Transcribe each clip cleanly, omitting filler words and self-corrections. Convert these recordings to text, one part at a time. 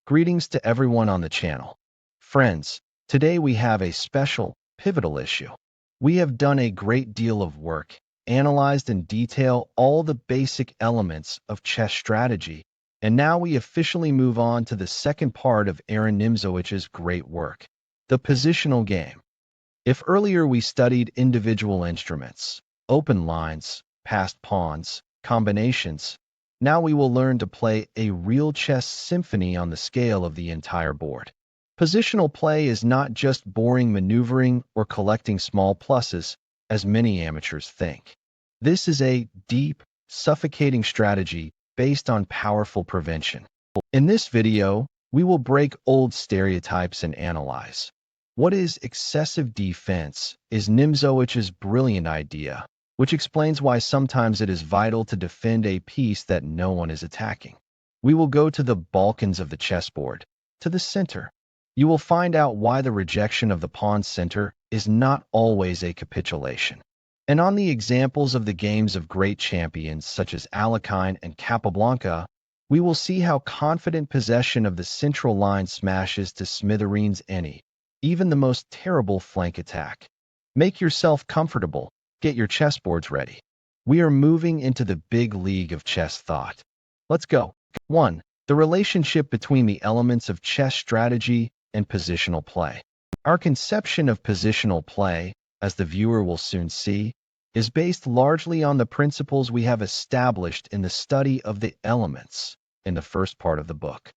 Greetings to everyone on the channel. Friends, today we have a special, pivotal issue. We have done a great deal of work, analyzed in detail all the basic elements of chess strategy, and now we officially move on to the second part of Aron Nimzowicz's great work, the positional game. If earlier we studied individual instruments, open lines, passed pawns, combinations, now we will learn to play a real chess symphony on the scale of the entire board. Positional play is not just boring maneuvering or collecting small pluses, as many amateurs think. This is a deep, suffocating strategy based on powerful prevention. In this video, we will break old stereotypes and analyze. What is excessive defense is Nimzowicz's brilliant idea, which explains why sometimes it is vital to defend a piece that no one is attacking. We will go to the Balkans of the chessboard, to the center. You will find out why the rejection of the pawn's center is not always a capitulation. And on the examples of the games of great champions such as Alekhine and Capablanca, we will see how confident possession of the central line smashes to smithereens even the most terrible flank attack. Make yourself comfortable. Get your chessboards ready. We are moving into the big league of chess thought. Let's go. 1. The relationship between the elements of chess strategy and positional play. Our conception of positional play, as the viewer will soon see, is based largely on the principles we have established in the study of the elements in the first part of the book.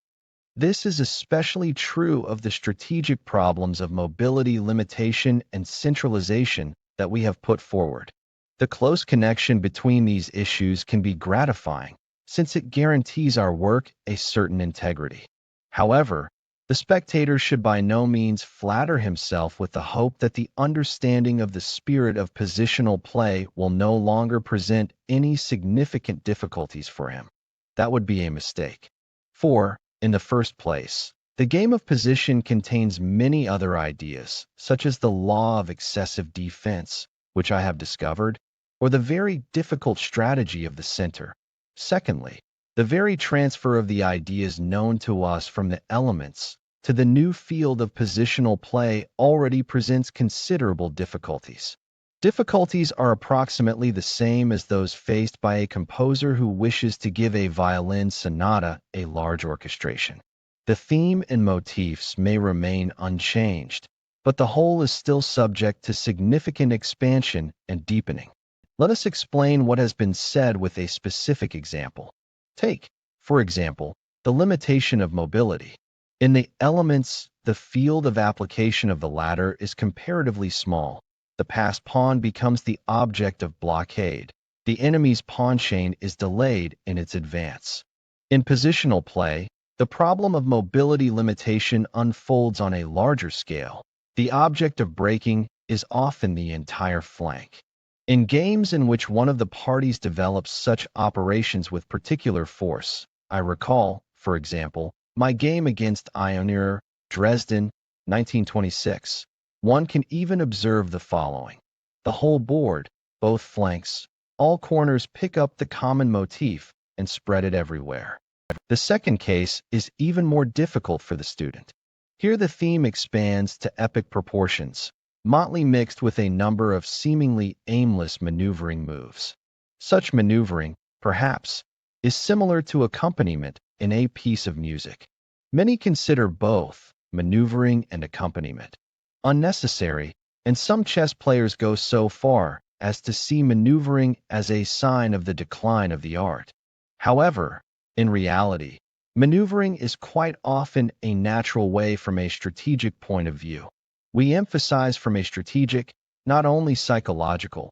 This is especially true of the strategic problems of mobility limitation and centralization that we have put forward. The close connection between these issues can be gratifying, since it guarantees our work a certain integrity. However, the spectator should by no means flatter himself with the hope that the understanding of the spirit of positional play will no longer present any significant difficulties for him. That would be a mistake. 4. In the first place, the game of position contains many other ideas, such as the law of excessive defense, which I have discovered, or the very difficult strategy of the center. Secondly, the very transfer of the ideas known to us from the elements to the new field of positional play already presents considerable difficulties. Difficulties are approximately the same as those faced by a composer who wishes to give a violin sonata a large orchestration. The theme and motifs may remain unchanged, but the whole is still subject to significant expansion and deepening. Let us explain what has been said with a specific example. Take, for example, the limitation of mobility. In the elements, the field of application of the latter is comparatively small. The passed pawn becomes the object of blockade. The enemy's pawn chain is delayed in its advance. In positional play, the problem of mobility limitation unfolds on a larger scale. The object of breaking is often the entire flank. In games in which one of the parties develops such operations with particular force, I recall, for example, my game against Ionir, Dresden, 1926, one can even observe the following. The whole board, both flanks, all corners pick up the common motif and spread it everywhere. The second case is even more difficult for the student. Here the theme expands to epic proportions, motley mixed with a number of seemingly aimless maneuvering moves. Such maneuvering, perhaps, is similar to accompaniment in a piece of music. Many consider both maneuvering and accompaniment unnecessary, and some chess players go so far as to see maneuvering as a sign of the decline of the art. However, in reality, maneuvering is quite often a natural way from a strategic point of view. We emphasize from a strategic, not only psychological,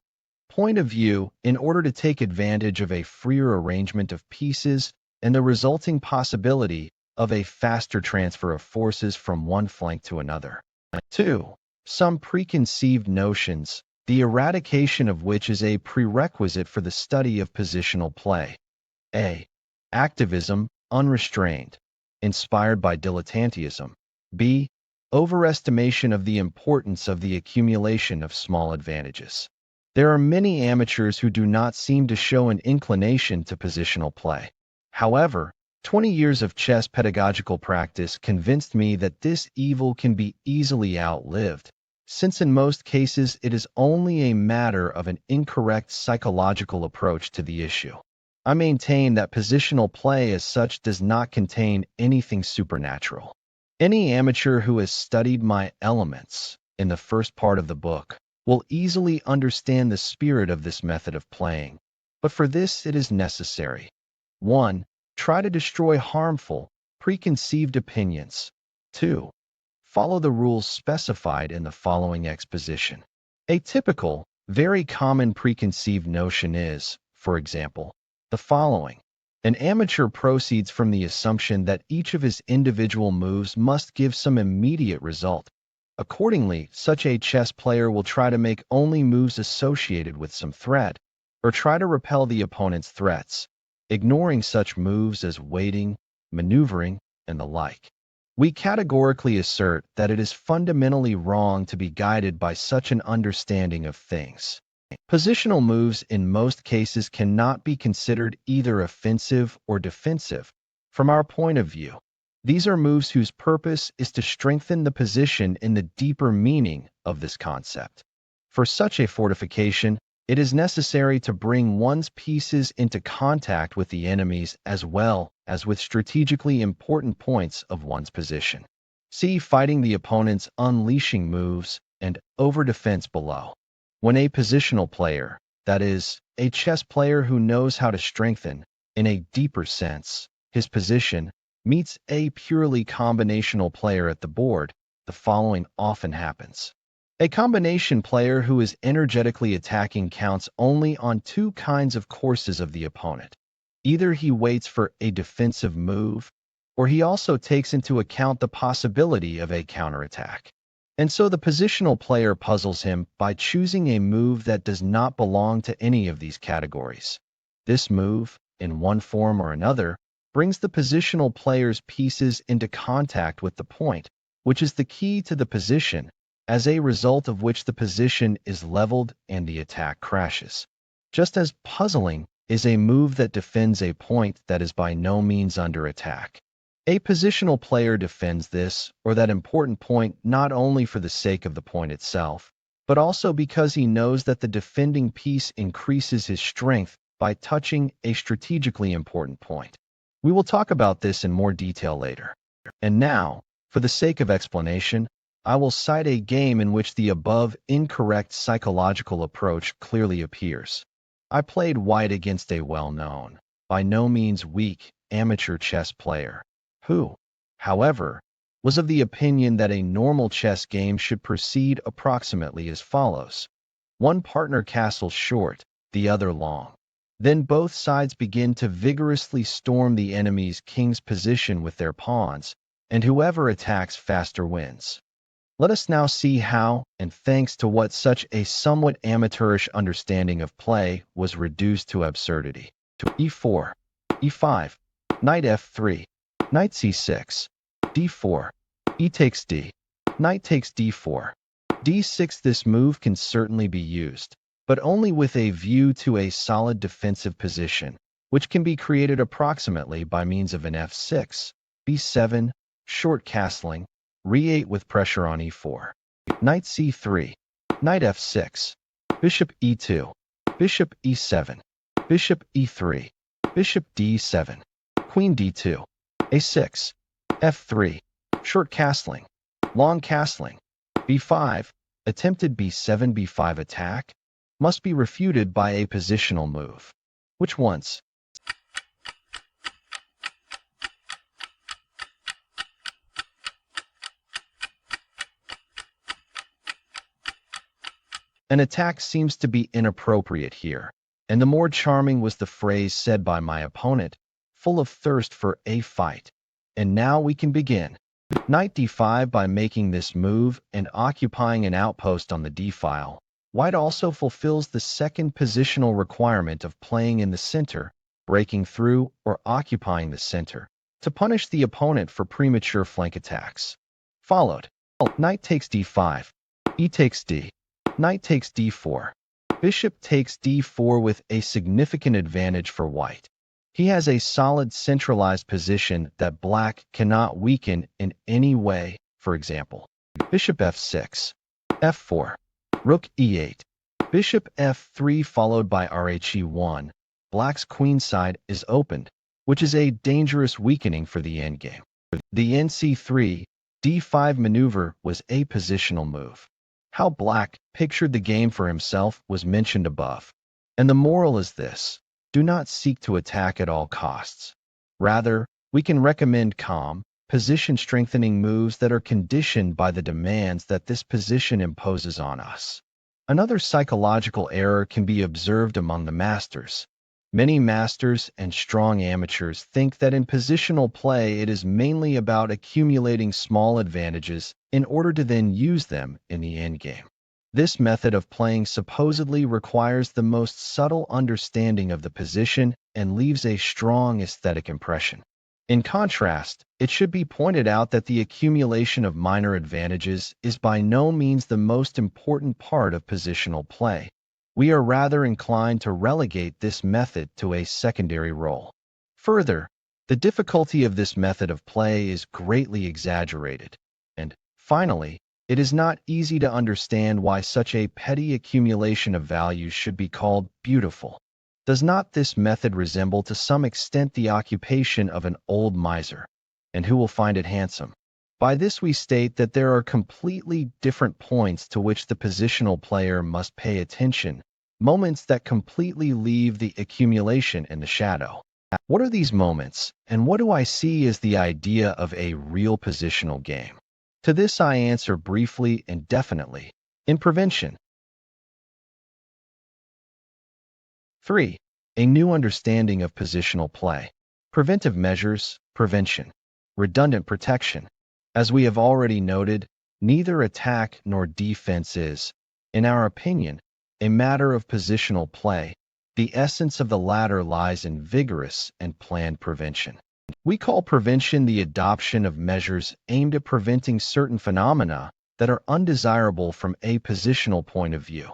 point of view in order to take advantage of a freer arrangement of pieces and the resulting possibility of a faster transfer of forces from one flank to another. 2. Some preconceived notions, the eradication of which is a prerequisite for the study of positional play. A. Activism, unrestrained, inspired by dilettantism. B. Overestimation of the importance of the accumulation of small advantages. There are many amateurs who do not seem to show an inclination to positional play. However, 20 years of chess pedagogical practice convinced me that this evil can be easily outlived, since in most cases it is only a matter of an incorrect psychological approach to the issue. I maintain that positional play as such does not contain anything supernatural. Any amateur who has studied my elements in the first part of the book will easily understand the spirit of this method of playing, but for this it is necessary. 1. Try to destroy harmful, preconceived opinions. 2. Follow the rules specified in the following exposition. A typical, very common preconceived notion is, for example, the following. An amateur proceeds from the assumption that each of his individual moves must give some immediate result. Accordingly, such a chess player will try to make only moves associated with some threat, or try to repel the opponent's threats, ignoring such moves as waiting, maneuvering, and the like. We categorically assert that it is fundamentally wrong to be guided by such an understanding of things. Positional moves in most cases cannot be considered either offensive or defensive. From our point of view, these are moves whose purpose is to strengthen the position in the deeper meaning of this concept. For such a fortification, it is necessary to bring one's pieces into contact with the enemies as well as with strategically important points of one's position. See fighting the opponent's unleashing moves and over-defense below. When a positional player, that is, a chess player who knows how to strengthen, in a deeper sense, his position, meets a purely combinational player at the board, the following often happens. A combination player who is energetically attacking counts only on two kinds of courses of the opponent. Either he waits for a defensive move, or he also takes into account the possibility of a counterattack. And so the positional player puzzles him by choosing a move that does not belong to any of these categories. This move, in one form or another, brings the positional player's pieces into contact with the point, which is the key to the position, as a result of which the position is leveled and the attack crashes. Just as puzzling is a move that defends a point that is by no means under attack. A positional player defends this or that important point not only for the sake of the point itself, but also because he knows that the defending piece increases his strength by touching a strategically important point. We will talk about this in more detail later. And now, for the sake of explanation, I will cite a game in which the above incorrect psychological approach clearly appears. I played white against a well-known, by no means weak, amateur chess player, who, however, was of the opinion that a normal chess game should proceed approximately as follows. One partner castles short, the other long. Then both sides begin to vigorously storm the enemy's king's position with their pawns, and whoever attacks faster wins. Let us now see how, and thanks to what such a somewhat amateurish understanding of play was reduced to absurdity. To e4, e5, knight f3, knight c6, d4, e takes d, knight takes d4, d6. This move can certainly be used, but only with a view to a solid defensive position, which can be created approximately by means of an f6, b7, short castling, re8 with pressure on e4, knight c3, knight f6, bishop e2, bishop e7, bishop e3, bishop d7, queen d2, a6, f3, short castling, long castling, b5, attempted b7 b5 attack, must be refuted by a positional move, which once an attack seems to be inappropriate here, and the more charming was the phrase said by my opponent, full of thirst for a fight. And now we can begin. Knight d5. By making this move and occupying an outpost on the d-file, white also fulfills the second positional requirement of playing in the center, breaking through or occupying the center, to punish the opponent for premature flank attacks. Followed. Knight takes d5, e takes d, knight takes d4, bishop takes d4 with a significant advantage for white. He has a solid centralized position that black cannot weaken in any way. For example, bishop f6, f4, rook e8, bishop f3 followed by rhe1. Black's queenside is opened, which is a dangerous weakening for the endgame. The nc3, d5 maneuver was a positional move. How black pictured the game for himself was mentioned above. And the moral is this: do not seek to attack at all costs. Rather, we can recommend calm, position-strengthening moves that are conditioned by the demands that this position imposes on us. Another psychological error can be observed among the masters. Many masters and strong amateurs think that in positional play it is mainly about accumulating small advantages in order to then use them in the endgame. This method of playing supposedly requires the most subtle understanding of the position and leaves a strong aesthetic impression. In contrast, it should be pointed out that the accumulation of minor advantages is by no means the most important part of positional play. We are rather inclined to relegate this method to a secondary role. Further, the difficulty of this method of play is greatly exaggerated. And, finally, it is not easy to understand why such a petty accumulation of values should be called beautiful. Does not this method resemble to some extent the occupation of an old miser? And who will find it handsome? By this we state that there are completely different points to which the positional player must pay attention, moments that completely leave the accumulation in the shadow. What are these moments, and what do I see as the idea of a real positional game? To this I answer briefly and definitely. In prevention. 3. A new understanding of positional play. Preventive measures, prevention. Redundant protection. As we have already noted, neither attack nor defense is, in our opinion, a matter of positional play. The essence of the latter lies in vigorous and planned prevention. We call prevention the adoption of measures aimed at preventing certain phenomena that are undesirable from a positional point of view.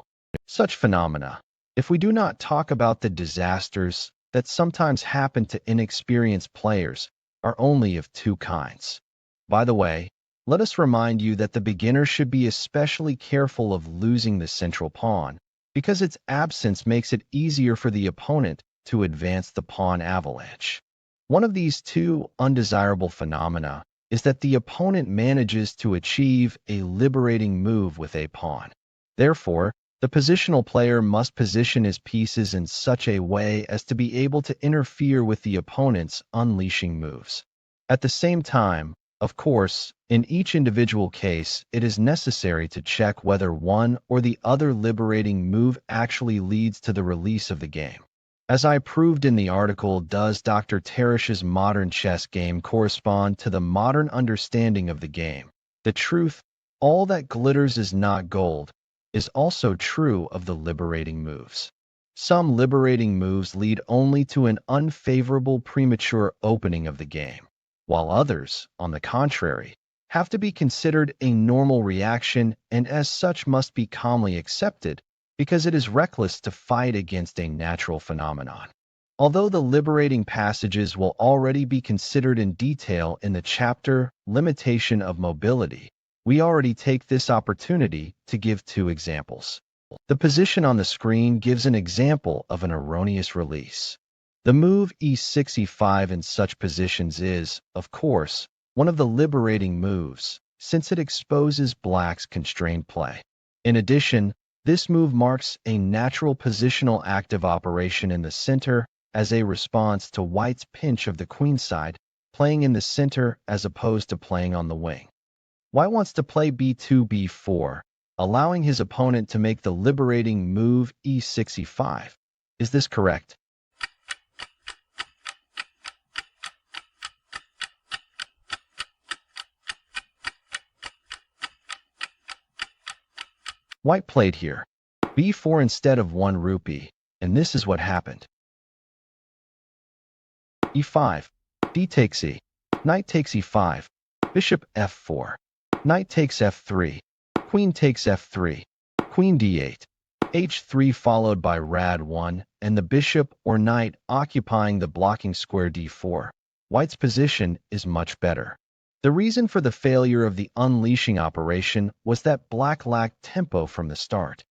Such phenomena, if we do not talk about the disasters that sometimes happen to inexperienced players, are only of two kinds. By the way, let us remind you that the beginner should be especially careful of losing the central pawn, because its absence makes it easier for the opponent to advance the pawn avalanche. One of these two undesirable phenomena is that the opponent manages to achieve a liberating move with a pawn. Therefore, the positional player must position his pieces in such a way as to be able to interfere with the opponent's unleashing moves. At the same time, of course, in each individual case, it is necessary to check whether one or the other liberating move actually leads to the release of the game. As I proved in the article, does Dr. Teresh's modern chess game correspond to the modern understanding of the game? The truth, all that glitters is not gold, is also true of the liberating moves. Some liberating moves lead only to an unfavorable premature opening of the game, while others, on the contrary, have to be considered a normal reaction and as such must be calmly accepted because it is reckless to fight against a natural phenomenon. Although the liberating passages will already be considered in detail in the chapter Limitation of Mobility, we already take this opportunity to give two examples. The position on the screen gives an example of an erroneous release. The move e6 e5 in such positions is, of course, one of the liberating moves, since it exposes black's constrained play. In addition, this move marks a natural positional active operation in the center as a response to white's pinch of the queenside, playing in the center as opposed to playing on the wing. White wants to play b2 b4, allowing his opponent to make the liberating move e6 e5. Is this correct? White played here, b4 instead of 1 rupee, and this is what happened. e5, d takes e, knight takes e5, bishop f4, knight takes f3, queen takes f3, queen d8, h3 followed by rad1, and the bishop or knight occupying the blocking square d4. White's position is much better. The reason for the failure of the unleashing operation was that black lacked tempo from the start.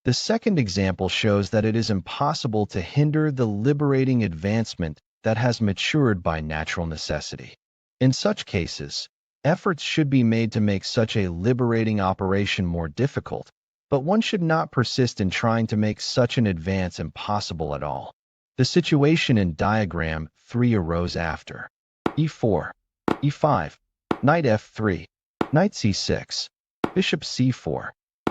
The second example shows that it is impossible to hinder the liberating advancement that has matured by natural necessity. In such cases, efforts should be made to make such a liberating operation more difficult, but one should not persist in trying to make such an advance impossible at all. The situation in diagram 3 arose after e4, e5, knight f3, knight c6, bishop c4,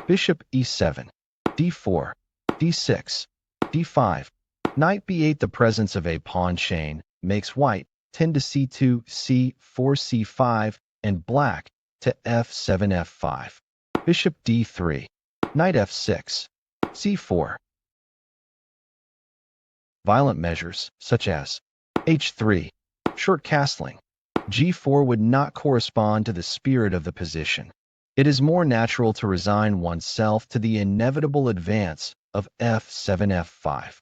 bishop e7, d4, d6, d5, knight b8. The presence of a pawn chain makes white tend to c2, c4, c5, and black to f7, f5, bishop d3, knight f6, c4. Violent measures, such as h3, short castling, g4 would not correspond to the spirit of the position. It is more natural to resign oneself to the inevitable advance of f7, f5.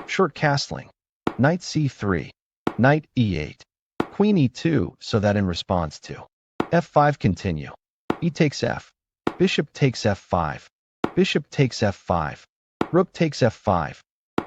Short castling, knight c3, knight e8, queen e2, so that in response to f5 continue, e takes f, bishop takes f5, bishop takes f5, rook takes f5,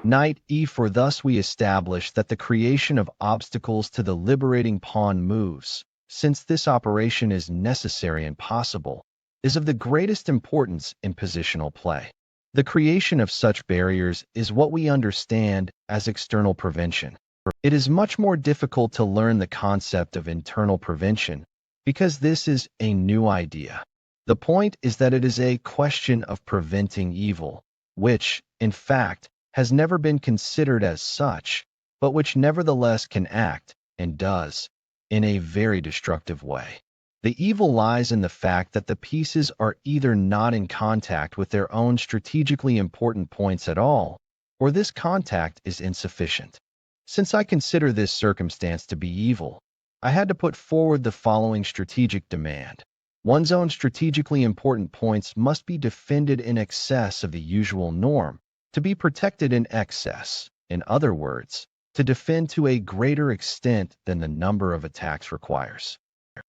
knight e4. Thus we establish that the creation of obstacles to the liberating pawn moves, since this operation is necessary and possible, is of the greatest importance in positional play. The creation of such barriers is what we understand as external prevention. It is much more difficult to learn the concept of internal prevention because this is a new idea. The point is that it is a question of preventing evil, which, in fact, has never been considered as such, but which nevertheless can act, and does, in a very destructive way. The evil lies in the fact that the pieces are either not in contact with their own strategically important points at all, or this contact is insufficient. Since I consider this circumstance to be evil, I had to put forward the following strategic demand. One's own strategically important points must be defended in excess of the usual norm, to be protected in excess, in other words, to defend to a greater extent than the number of attacks requires.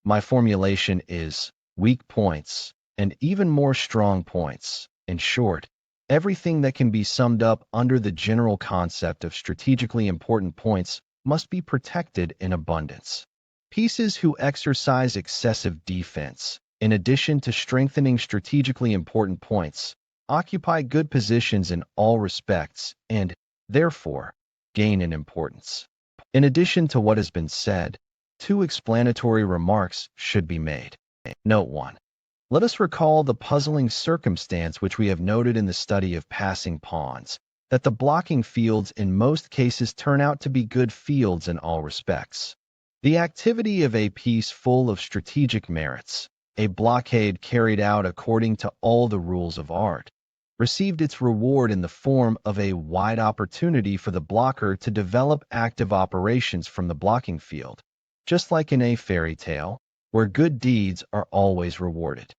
My formulation is weak points and even more strong points. In short, everything that can be summed up under the general concept of strategically important points must be protected in abundance. Pieces who exercise excessive defense, in addition to strengthening strategically important points, occupy good positions in all respects and, therefore, gain in importance. In addition to what has been said, 2 explanatory remarks should be made. Note 1. Let us recall the puzzling circumstance which we have noted in the study of passing pawns, that the blocking fields in most cases turn out to be good fields in all respects. The activity of a piece full of strategic merits, a blockade carried out according to all the rules of art, received its reward in the form of a wide opportunity for the blocker to develop active operations from the blocking field, just like in a fairy tale, where good deeds are always rewarded.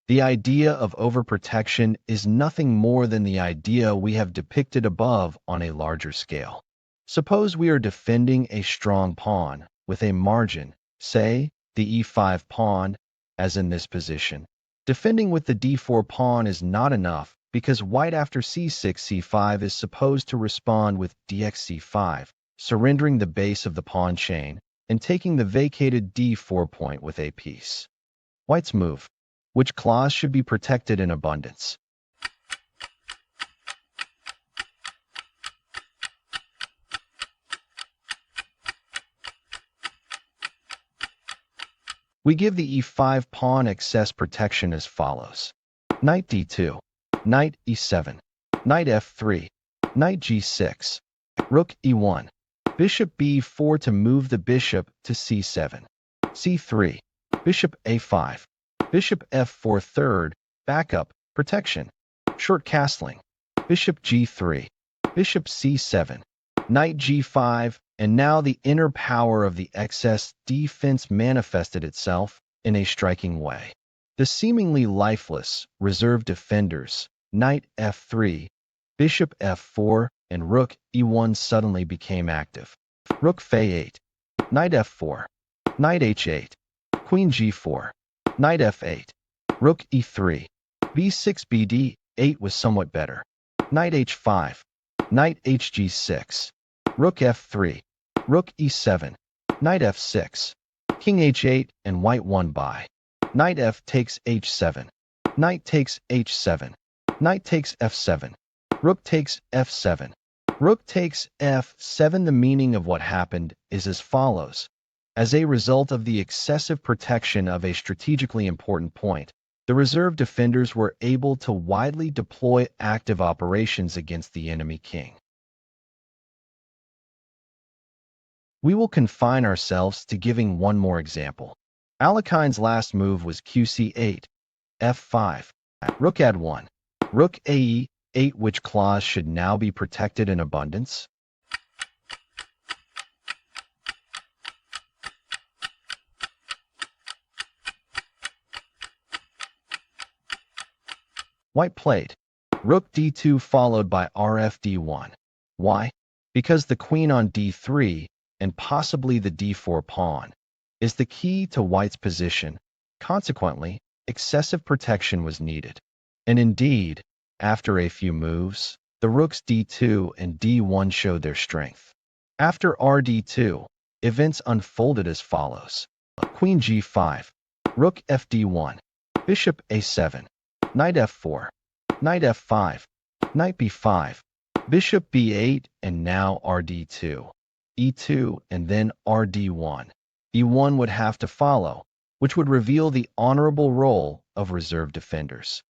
The idea of overprotection is nothing more than the idea we have depicted above on a larger scale. Suppose we are defending a strong pawn with a margin, say, the e5 pawn, as in this position. Defending with the d4 pawn is not enough because white after c6, c5 is supposed to respond with dx c5, surrendering the base of the pawn chain and taking the vacated d4 point with a piece. White's move. Which clause should be protected in abundance? We give the e5 pawn excess protection as follows. Knight d2, knight e7, knight f3, knight g6, rook e1, bishop b4 to move the bishop to c7, c3, bishop a5, bishop f4 third, backup, protection, short castling, bishop g3, bishop c7, knight g5, And now the inner power of the excess defense manifested itself in a striking way. The seemingly lifeless, reserve defenders, knight f3, bishop f4, and rook e1 suddenly became active. Rook f8, knight f4, knight h8, queen g4, knight f8, rook e3, b6 bd8 was somewhat better. Knight h5, knight hg6, rook f3, rook e7, knight f6, king h8, and white won by. Knight f takes h7, knight takes h7, knight takes f7, rook takes f7, rook takes f7. The meaning of what happened is as follows. As a result of the excessive protection of a strategically important point, the reserve defenders were able to widely deploy active operations against the enemy king. We will confine ourselves to giving one more example. Alekhine's last move was qc8, f5, rook ad1, rook ae8. Which clause should now be protected in abundance? White played rook d2 followed by rf d1. Why? Because the queen on d3, and possibly the d4 pawn, is the key to white's position. Consequently, excessive protection was needed. And indeed, after a few moves, the rooks d2 and d1 showed their strength. After rd2, events unfolded as follows. Queen g5, rook fd1, bishop a7, knight f4, knight f5, knight b5, bishop b8, and now rd2, e2, and then rd1. e1 would have to follow, which would reveal the honorable role of reserve defenders.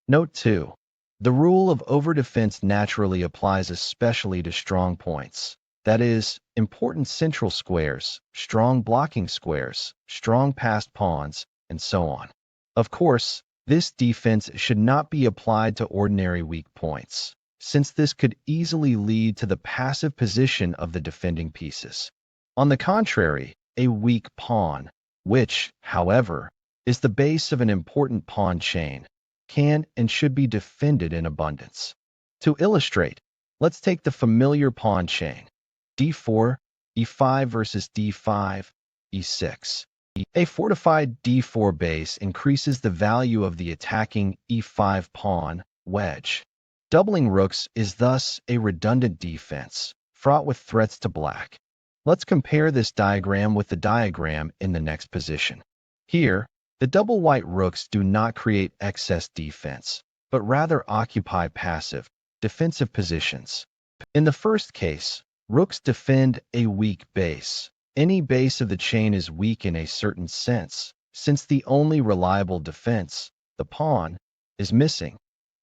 Note 2. The rule of overdefense naturally applies especially to strong points, that is, important central squares, strong blocking squares, strong passed pawns, and so on. Of course, this defense should not be applied to ordinary weak points, since this could easily lead to the passive position of the defending pieces. On the contrary, a weak pawn, which, however, is the base of an important pawn chain, can and should be defended in abundance. To illustrate, let's take the familiar pawn chain, d4, e5 versus d5, e6. A fortified d4 base increases the value of the attacking e5 pawn, wedge. Doubling rooks is thus a redundant defense, fraught with threats to black. Let's compare this diagram with the diagram in the next position. Here, the double white rooks do not create excess defense, but rather occupy passive, defensive positions. In the first case, rooks defend a weak base. Any base of the chain is weak in a certain sense, since the only reliable defense, the pawn, is missing.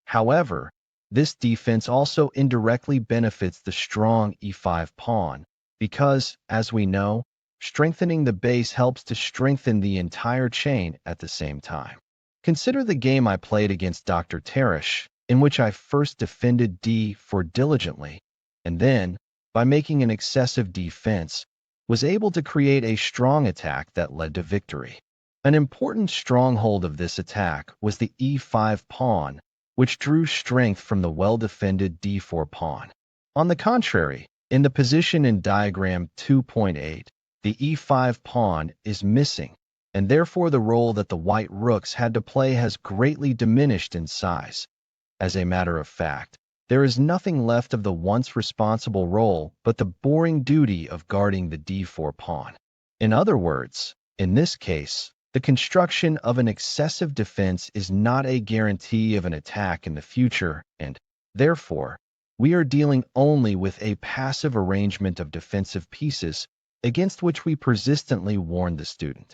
However, this defense also indirectly benefits the strong e5 pawn, because, as we know, strengthening the base helps to strengthen the entire chain at the same time. Consider the game I played against Dr. Teresh, in which I first defended d4 diligently, and then, by making an excessive defense, was able to create a strong attack that led to victory. An important stronghold of this attack was the e5 pawn, which drew strength from the well-defended d4 pawn. On the contrary, in the position in diagram 2.8, the e5 pawn is missing, and therefore the role that the white rooks had to play has greatly diminished in size. As a matter of fact, there is nothing left of the once responsible role but the boring duty of guarding the d4 pawn. In other words, in this case, the construction of an excessive defense is not a guarantee of an attack in the future, and, therefore, we are dealing only with a passive arrangement of defensive pieces against which we persistently warn the student.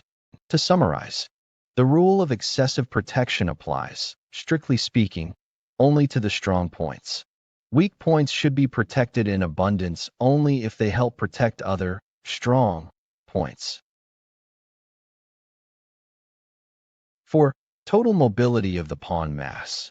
To summarize, the rule of excessive protection applies, strictly speaking, only to the strong points. Weak points should be protected in abundance only if they help protect other, strong, points. For total mobility of the pawn mass,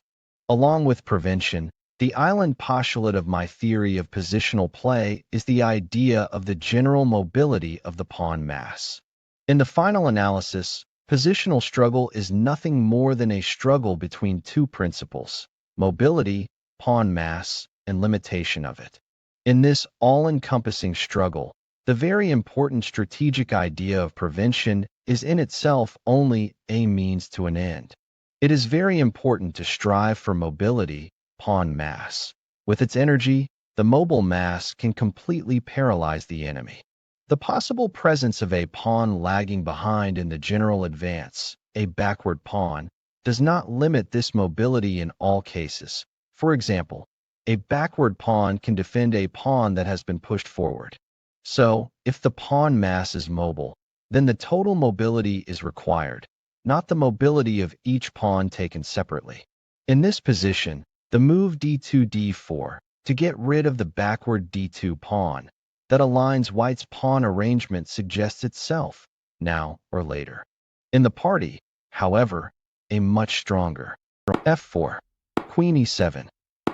along with prevention, The island postulate of my theory of positional play is the idea of the general mobility of the pawn mass. In the final analysis, positional struggle is nothing more than a struggle between two principles: mobility, pawn mass, and limitation of it. In this all-encompassing struggle, the very important strategic idea of prevention is in itself only a means to an end. It is very important to strive for mobility, pawn mass. With its energy, the mobile mass can completely paralyze the enemy. The possible presence of a pawn lagging behind in the general advance, a backward pawn, does not limit this mobility in all cases. For example, a backward pawn can defend a pawn that has been pushed forward. So, if the pawn mass is mobile, then the total mobility is required, not the mobility of each pawn taken separately. In this position, the move d2-d4 to get rid of the backward d2 pawn that aligns white's pawn arrangement suggests itself, now or later. In the party, however, a much stronger f4, queen e7,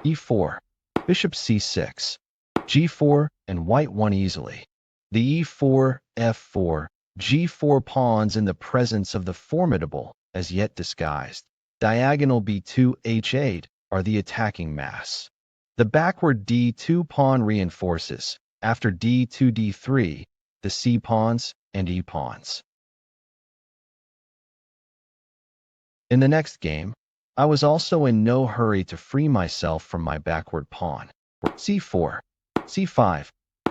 e4, bishop c6, g4, and white won easily. The e4, f4, g4 pawns in the presence of the formidable, as yet disguised, diagonal b2 h8 are the attacking mass. The backward d2 pawn reinforces, after d2 d3, the c pawns and e pawns. In the next game, I was also in no hurry to free myself from my backward pawn. c4, c5,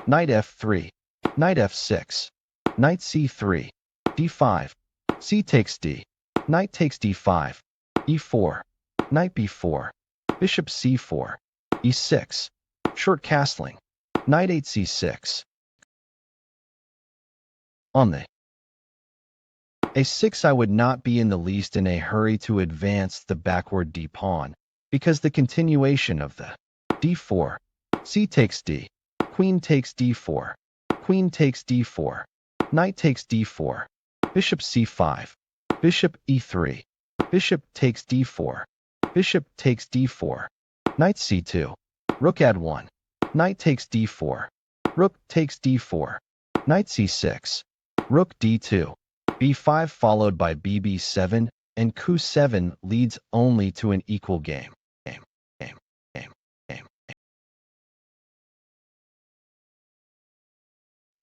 knight f3, knight f6, knight c3, d5, c takes d, knight takes d5, e4, knight b4, bishop c4, e6, short castling, knight 8 c6. On the a6 I would not be in the least in a hurry to advance the backward d pawn, because the continuation of the d4, c takes d, queen takes d4, queen takes d4, knight takes d4, bishop c5, bishop e3, bishop takes d4, bishop takes d4, knight c2, rook ad1, knight takes d4, rook takes d4, knight c6, rook d2, b5 followed by bb7, and q7 leads only to an equal game.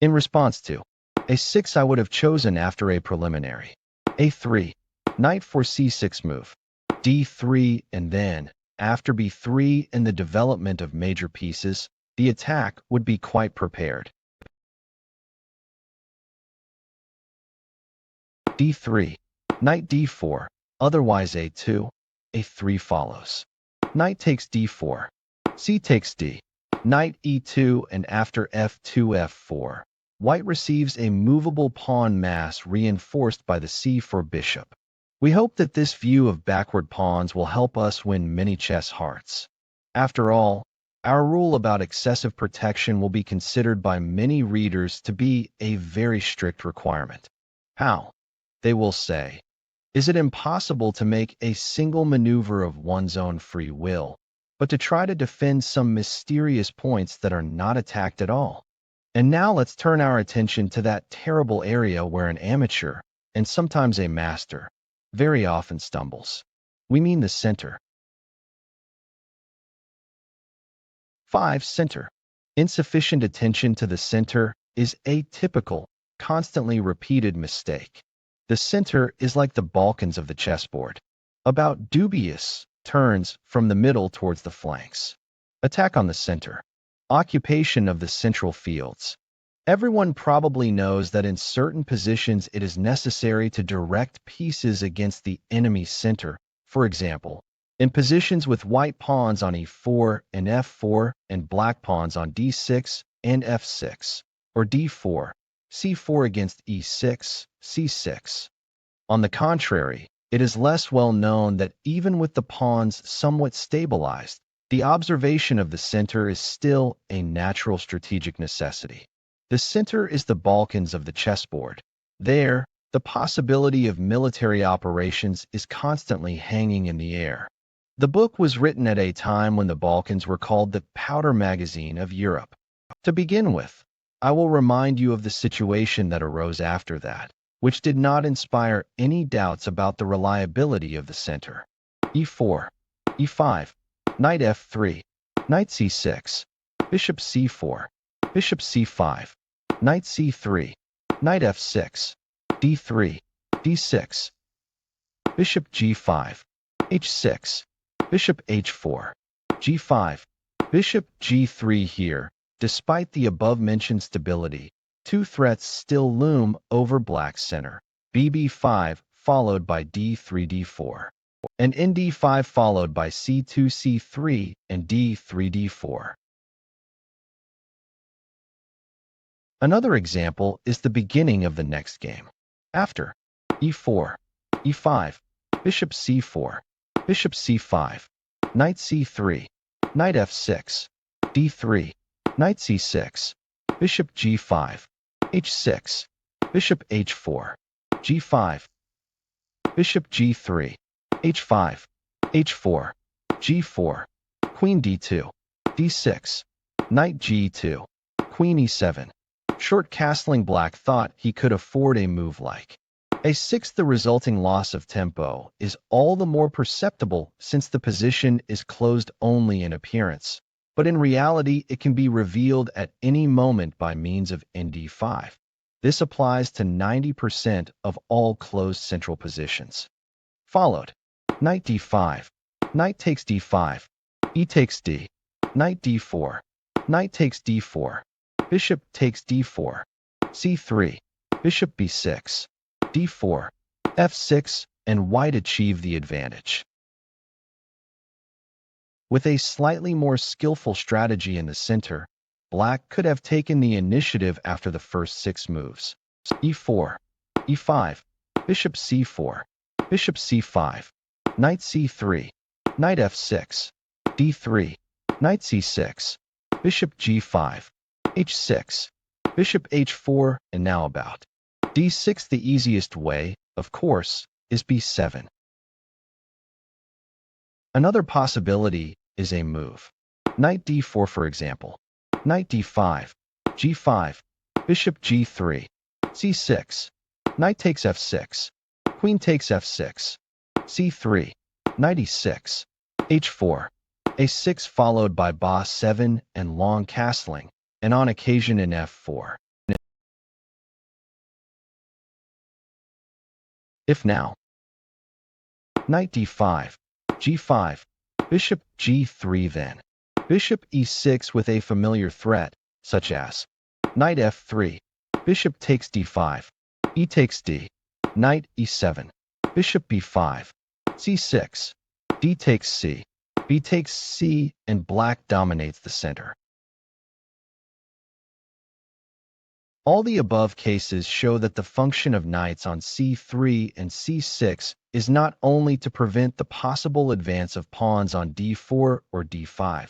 In response to a6 I would have chosen after a preliminary a3, knight for c6 move, d3, and then, after b3 and the development of major pieces, the attack would be quite prepared. d3, knight d4, otherwise a2, a3 follows. Knight takes d4, c takes d, knight e2, and after f2 f4, white receives a movable pawn mass reinforced by the c4 bishop. We hope that this view of backward pawns will help us win many chess hearts. After all, our rule about excessive protection will be considered by many readers to be a very strict requirement. How? They will say, is it impossible to make a single maneuver of one's own free will, but to try to defend some mysterious points that are not attacked at all? And now let's turn our attention to that terrible area where an amateur, and sometimes a master, very often stumbles. We mean the center. 5. Center. Insufficient attention to the center is a typical, constantly repeated mistake. The center is like the Balkans of the chessboard, about dubious turns from the middle towards the flanks. Attack on the center. Occupation of the central fields. Everyone probably knows that in certain positions it is necessary to direct pieces against the enemy's center. For example, in positions with white pawns on e4 and f4 and black pawns on d6 and f6, or d4, c4 against e6, c6. On the contrary, it is less well known that even with the pawns somewhat stabilized, the observation of the center is still a natural strategic necessity. The center is the Balkans of the chessboard. There, the possibility of military operations is constantly hanging in the air. The book was written at a time when the Balkans were called the powder magazine of Europe. To begin with, I will remind you of the situation that arose after that, which did not inspire any doubts about the reliability of the center. e4, e5, knight f3, knight c6, bishop c4, bishop c5, knight c3, knight f6, d3, d6, bishop g5, h6, bishop h4, g5, bishop g3 here. Despite the above-mentioned stability, two threats still loom over black's center, bb5 followed by d3, d4, and nd5 followed by c2, c3, and d3, d4. Another example is the beginning of the next game. After e4, e5, bishop c4, bishop c5, knight c3, knight f6, d3, knight c6, bishop g5, h6, bishop h4, g5, bishop g3, h5, h4, g4, queen d2, d6, knight g2, queen e7. Short castling black thought he could afford a move like a6. The resulting loss of tempo is all the more perceptible since the position is closed only in appearance, but in reality it can be revealed at any moment by means of nd5. This applies to 90% of all closed central positions. Followed, knight d5, knight takes d5, e takes d, knight d4, knight takes d4, bishop takes d4, c3, bishop b6, d4, f6, and white achieve the advantage. With a slightly more skillful strategy in the center, black could have taken the initiative after the first 6 moves. e4, e5, bishop c4, bishop c5, knight c3, knight f6, d3, knight c6, bishop g5, h6, bishop h4, and now about d6. The easiest way, of course, is b7. Another possibility is a move. Knight d4, for example. Knight d5, g5, bishop g3, c6, knight takes f6, queen takes f6, c3, knight e6, h4, a6 followed by ba7 and long castling, and on occasion in f4. If now, knight d5, g5, bishop g3, then bishop e6 with a familiar threat, such as knight f3, bishop takes d5, e takes d, knight e7, bishop b5, c6, d takes c, b takes c, and black dominates the center. All the above cases show that the function of knights on c3 and c6 is not only to prevent the possible advance of pawns on d4 or d5.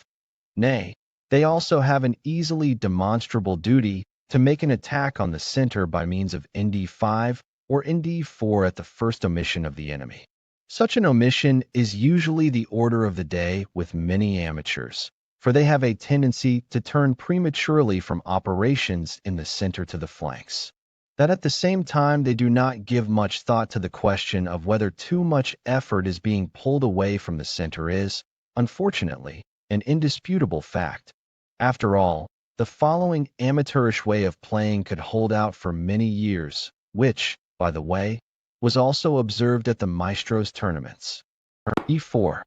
Nay, they also have an easily demonstrable duty to make an attack on the center by means of nd5 or nd4 at the first omission of the enemy. Such an omission is usually the order of the day with many amateurs, for they have a tendency to turn prematurely from operations in the center to the flanks. That at the same time they do not give much thought to the question of whether too much effort is being pulled away from the center is, unfortunately, an indisputable fact. After all, the following amateurish way of playing could hold out for many years, which, by the way, was also observed at the Maestros tournaments. e4,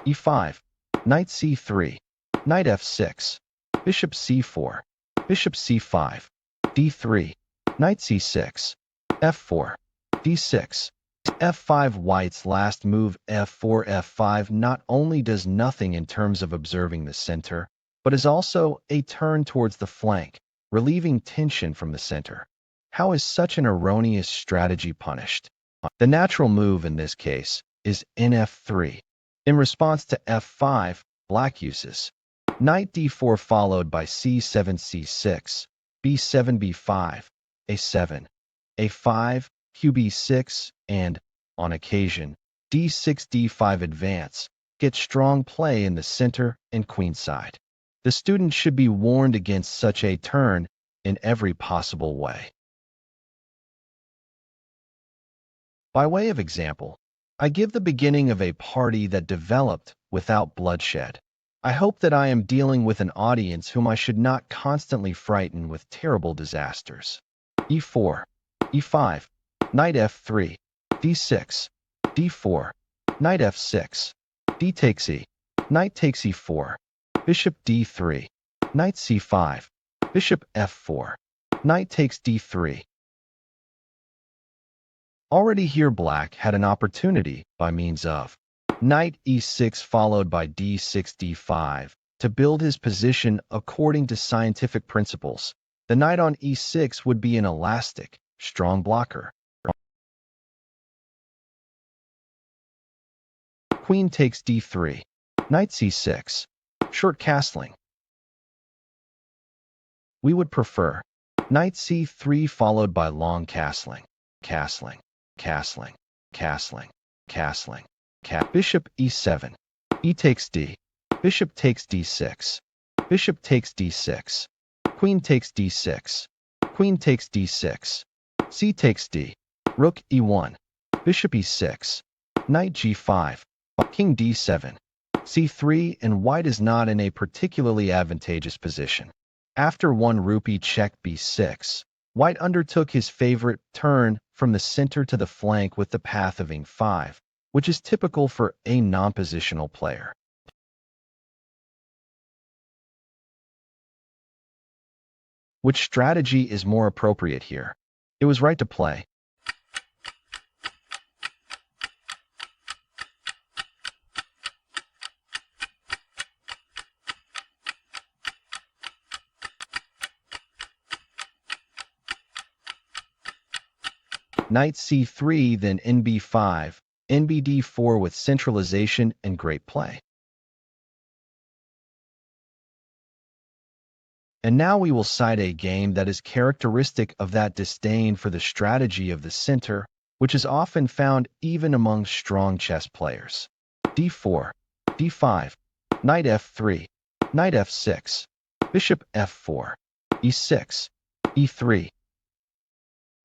e5, knight c3, knight f6, bishop c4, bishop c5, d3, knight c6, f4, d6, f5. White's last move f4, f5 not only does nothing in terms of observing the center, but is also a turn towards the flank, relieving tension from the center. How is such an erroneous strategy punished? The natural move in this case is nf3. In response to f5, black uses knight d4 followed by c7, c6, b7, b5, a7, a5, qb6, and, on occasion, d6, d5 advance, get strong play in the center and queenside. The student should be warned against such a turn in every possible way. By way of example, I give the beginning of a party that developed without bloodshed. I hope that I am dealing with an audience whom I should not constantly frighten with terrible disasters. E4, E5, Knight F3, D6, D4, Knight F6, D takes E, Knight takes E4, Bishop D3, Knight C5, Bishop F4, Knight takes D3. Already here Black had an opportunity by means of Knight E6 followed by D6 D5 to build his position according to scientific principles. The knight on E6 would be an elastic, strong blocker. Queen takes D3, Knight C6, short castling. We would prefer Knight C3 followed by long castling, castling, castling, castling, castling. Bishop E7, E takes D, Bishop takes D6, Bishop takes D6, Queen takes D6, Queen takes D6, C takes D, Rook E1, Bishop E6, Knight G5, King D7, C3, and White is not in a particularly advantageous position. After 1 rupee check B6, White undertook his favorite turn from the center to the flank with the path of E5, which is typical for a non-positional player. Which strategy is more appropriate here? It was right to play. Knight C3, then NB5, NBD4 with centralization and great play. And now we will cite a game that is characteristic of that disdain for the strategy of the center, which is often found even among strong chess players. D4, D5, Knight F3, Knight F6, Bishop F4, E6, E3,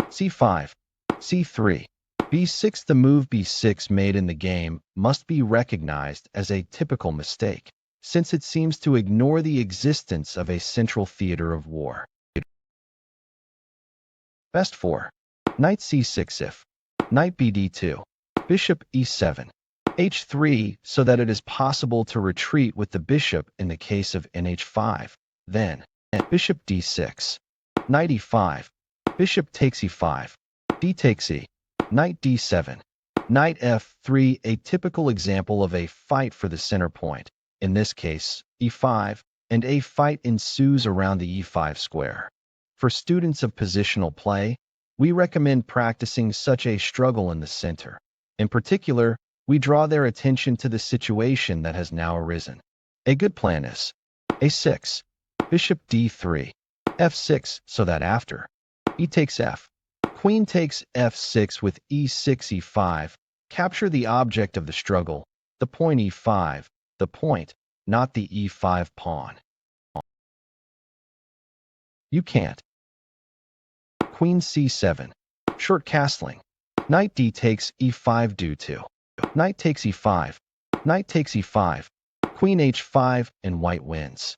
C5, C3, B6. The move B6 made in the game must be recognized as a typical mistake, since it seems to ignore the existence of a central theater of war. Best 4. Knight C6 if. Knight BD2. Bishop E7. H3 so that it is possible to retreat with the bishop in the case of NH5. Then, Bishop D6. Knight E5. Bishop takes E5. D takes E. Knight D7. Knight F3, a typical example of a fight for the center point. In this case, E5, and a fight ensues around the E5 square. For students of positional play, we recommend practicing such a struggle in the center. In particular, we draw their attention to the situation that has now arisen. A good plan is A6, Bishop D3, F6 so that after E takes F, Queen takes F6 with E6 E5, capture the object of the struggle, the point E5, the point, not the E5 pawn. You can't. Queen C7, short castling. Knight D takes E5 due to. Knight takes E5, Knight takes E5, Queen H5, and White wins.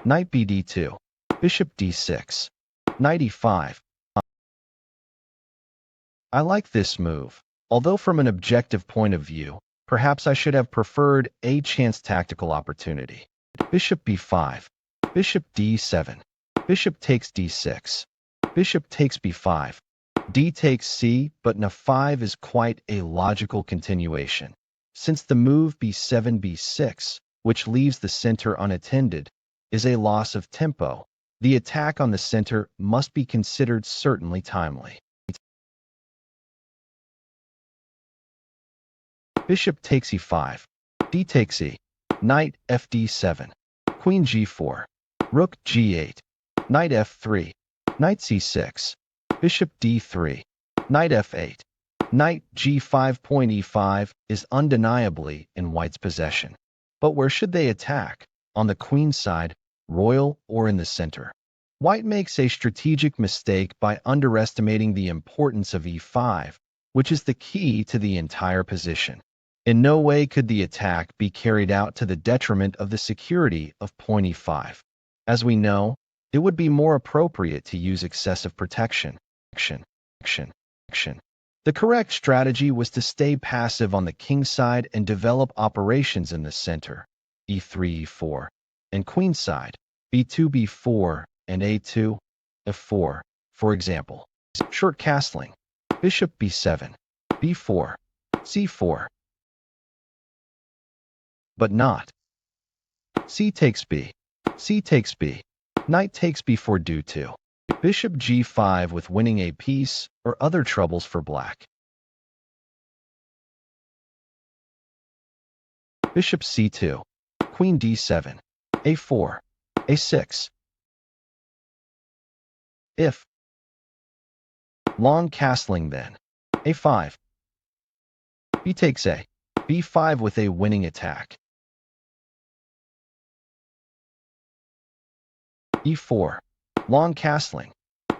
Knight BD2, Bishop D6, Knight E5. I like this move, although from an objective point of view, perhaps I should have preferred a chance tactical opportunity. Bishop B5, Bishop D7, Bishop takes D6, Bishop takes B5, D takes C, but N5 is quite a logical continuation, since the move B7 B6, which leaves the center unattended, is a loss of tempo. The attack on the center must be considered certainly timely. Bishop takes E5, D takes E, Knight FD7, Queen G4, Rook G8, Knight F3, Knight c6, bishop d3, knight f8. Knight g5. E5 is undeniably in white's possession. But where should they attack? On the queen side, royal, or in the center? White makes a strategic mistake by underestimating the importance of e5, which is the key to the entire position. In no way could the attack be carried out to the detriment of the security of point e5. As we know, it would be more appropriate to use excessive protection. Action. The correct strategy was to stay passive on the king side and develop operations in the center, e3, e4, and queen side, b2, b4, and a2, f4, for example. Short castling, bishop b7, b4, c4, but not. C takes b, knight takes b4 due to bishop g5 with winning a piece or other troubles for black. Bishop c2, queen d7, a4, a6. If long castling, then a5, b takes a, b5 with a winning attack. e4, long castling,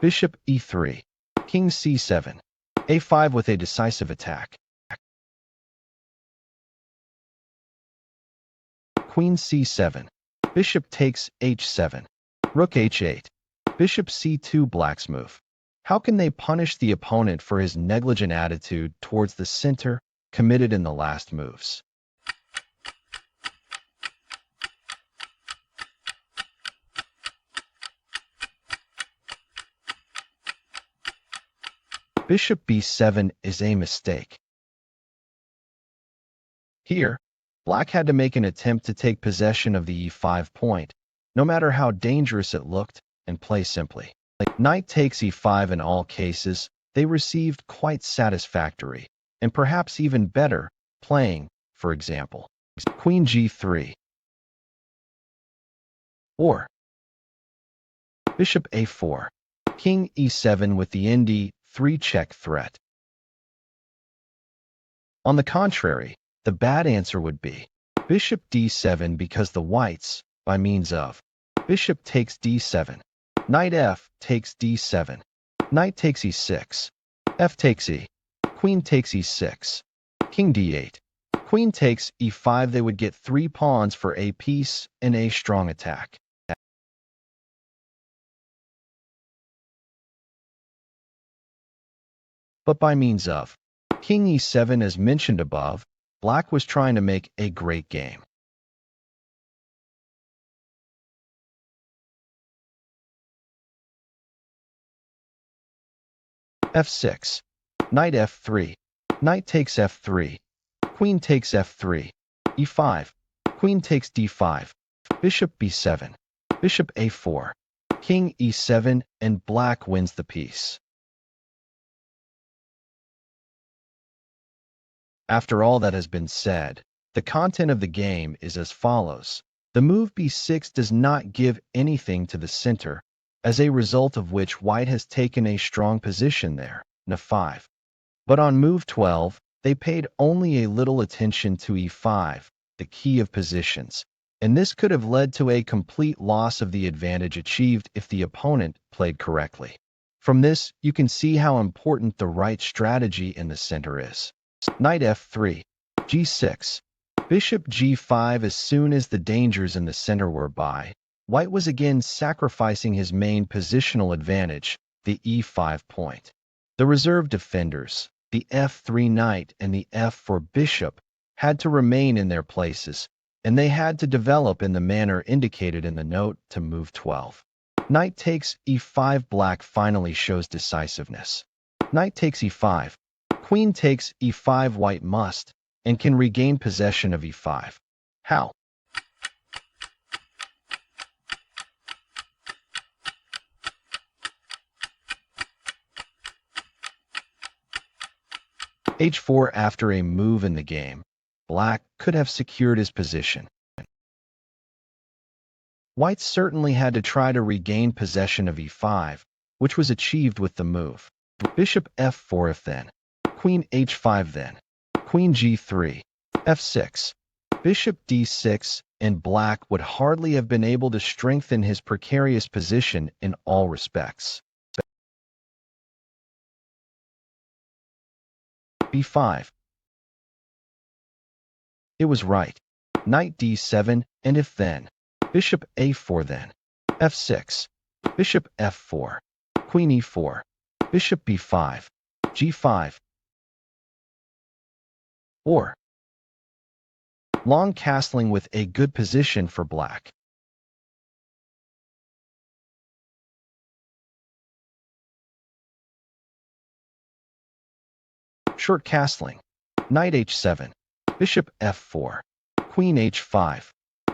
bishop e3, king c7, a5 with a decisive attack. Queen c7, bishop takes h7, rook h8, bishop c2. Black's move. How can they punish the opponent for his negligent attitude towards the center committed in the last moves? Bishop b7 is a mistake. Here, Black had to make an attempt to take possession of the e5 point, no matter how dangerous it looked, and play simply. Knight takes e5. In all cases, they received quite satisfactory, and perhaps even better, playing, for example, queen g3, or bishop a4, king e7 with the nd3 check threat. On the contrary, the bad answer would be bishop d7, because the whites, by means of bishop takes d7, knight f takes d7, knight takes e6, f takes e, queen takes e6, king d8, queen takes e5, they would get 3 pawns for a piece and a strong attack. But by means of king e7, as mentioned above, Black was trying to make a great game. f6, knight f3, knight takes f3, queen takes f3, e5, queen takes d5, bishop b7, bishop a4, king e7, and Black wins the piece. After all that has been said, the content of the game is as follows. The move b6 does not give anything to the center, as a result of which white has taken a strong position there, n5. But on move 12, they paid only a little attention to e5, the key of positions, and this could have led to a complete loss of the advantage achieved if the opponent played correctly. From this, you can see how important the right strategy in the center is. Knight f3, g6, bishop g5. As soon as the dangers in the center were by, white was again sacrificing his main positional advantage, the e5 point. The reserve defenders, the f3 knight and the f4 bishop, had to remain in their places, and they had to develop in the manner indicated in the note to move 12. Knight takes e5. Black finally shows decisiveness. Knight takes e5. Queen takes e5. White must and can regain possession of e5. How? h4. After a move in the game, Black could have secured his position. White certainly had to try to regain possession of e5, which was achieved with the move bishop f4 if then, queen h5 then, queen g3, f6, bishop d6, and black would hardly have been able to strengthen his precarious position in all respects. b5. It was right. Knight d7, and if then, bishop a4 then, f6, bishop f4, queen e4, bishop b5, g5, or long castling with a good position for black. Short castling, knight h7, bishop f4, queen h5,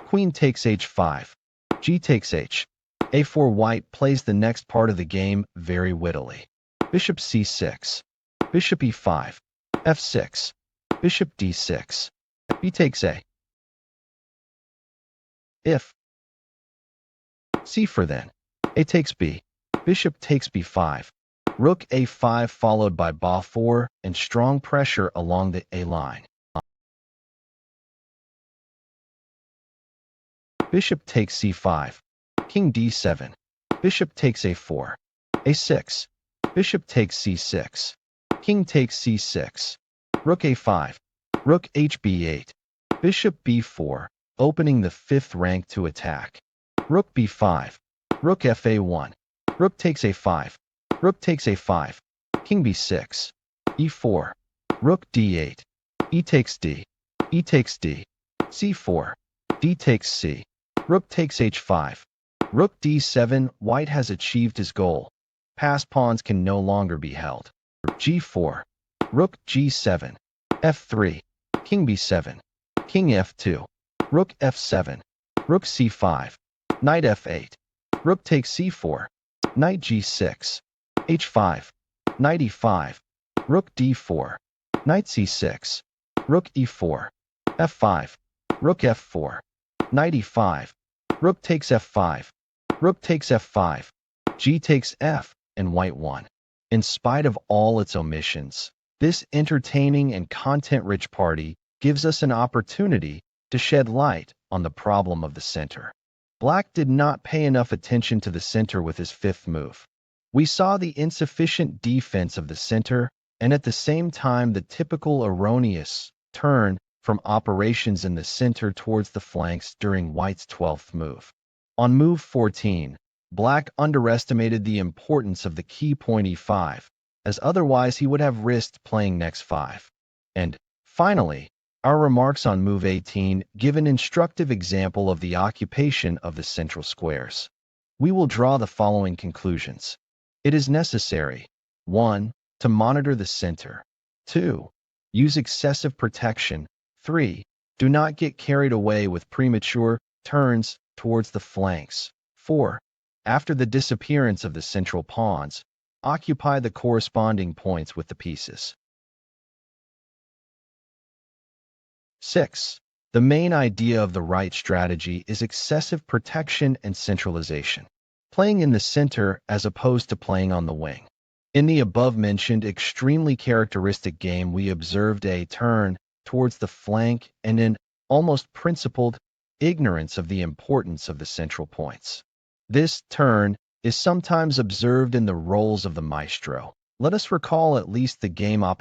queen takes h5, g takes h, a4. White plays the next part of the game very wittily. Bishop c6, bishop e5, f6, bishop d6, b takes a. If c4 then, a takes b, bishop takes b5, rook a5 followed by ba4 and strong pressure along the a line. Bishop takes c5, king d7, bishop takes a4, a6, bishop takes c6, king takes c6, rook a5, rook hb8, bishop b4, opening the fifth rank to attack. Rook b5, rook fa1, rook takes a5, rook takes a5, king b6, e4, rook d8, e takes d, e takes d, c4, d takes c, rook takes h5, rook d7. White has achieved his goal. Passed pawns can no longer be held. g4, rook g7, f3, king b7, king f2, rook f7, rook c5, knight f8, rook takes c4, knight g6, h5, knight e5, rook d4, knight c6, rook e4, f5, rook f4, knight e5, rook takes f5, rook takes f5, g takes f, and white won. In spite of all its omissions, this entertaining and content-rich party gives us an opportunity to shed light on the problem of the center. Black did not pay enough attention to the center with his fifth move. We saw the insufficient defense of the center and at the same time the typical erroneous turn from operations in the center towards the flanks during White's 12th move. On move 14, Black underestimated the importance of the key point e5, as otherwise he would have risked playing next 5. And, finally, our remarks on move 18 give an instructive example of the occupation of the central squares. We will draw the following conclusions. It is necessary: 1. To monitor the center. 2. Use excessive protection. 3. Do not get carried away with premature turns towards the flanks. 4. After the disappearance of the central pawns, occupy the corresponding points with the pieces. 6. The main idea of the right strategy is excessive protection and centralization, playing in the center as opposed to playing on the wing. In the above-mentioned extremely characteristic game, we observed a turn towards the flank and an almost principled ignorance of the importance of the central points. This turn is sometimes observed in the roles of the maestro. Let us recall at least the game Aron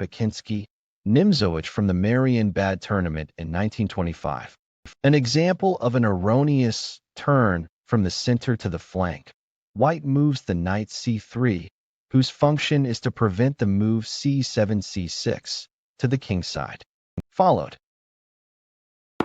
Nimzowitsch from the Marienbad tournament in 1925. An example of an erroneous turn from the center to the flank. White moves the knight c3, whose function is to prevent the move c7 c6 to the king side. Followed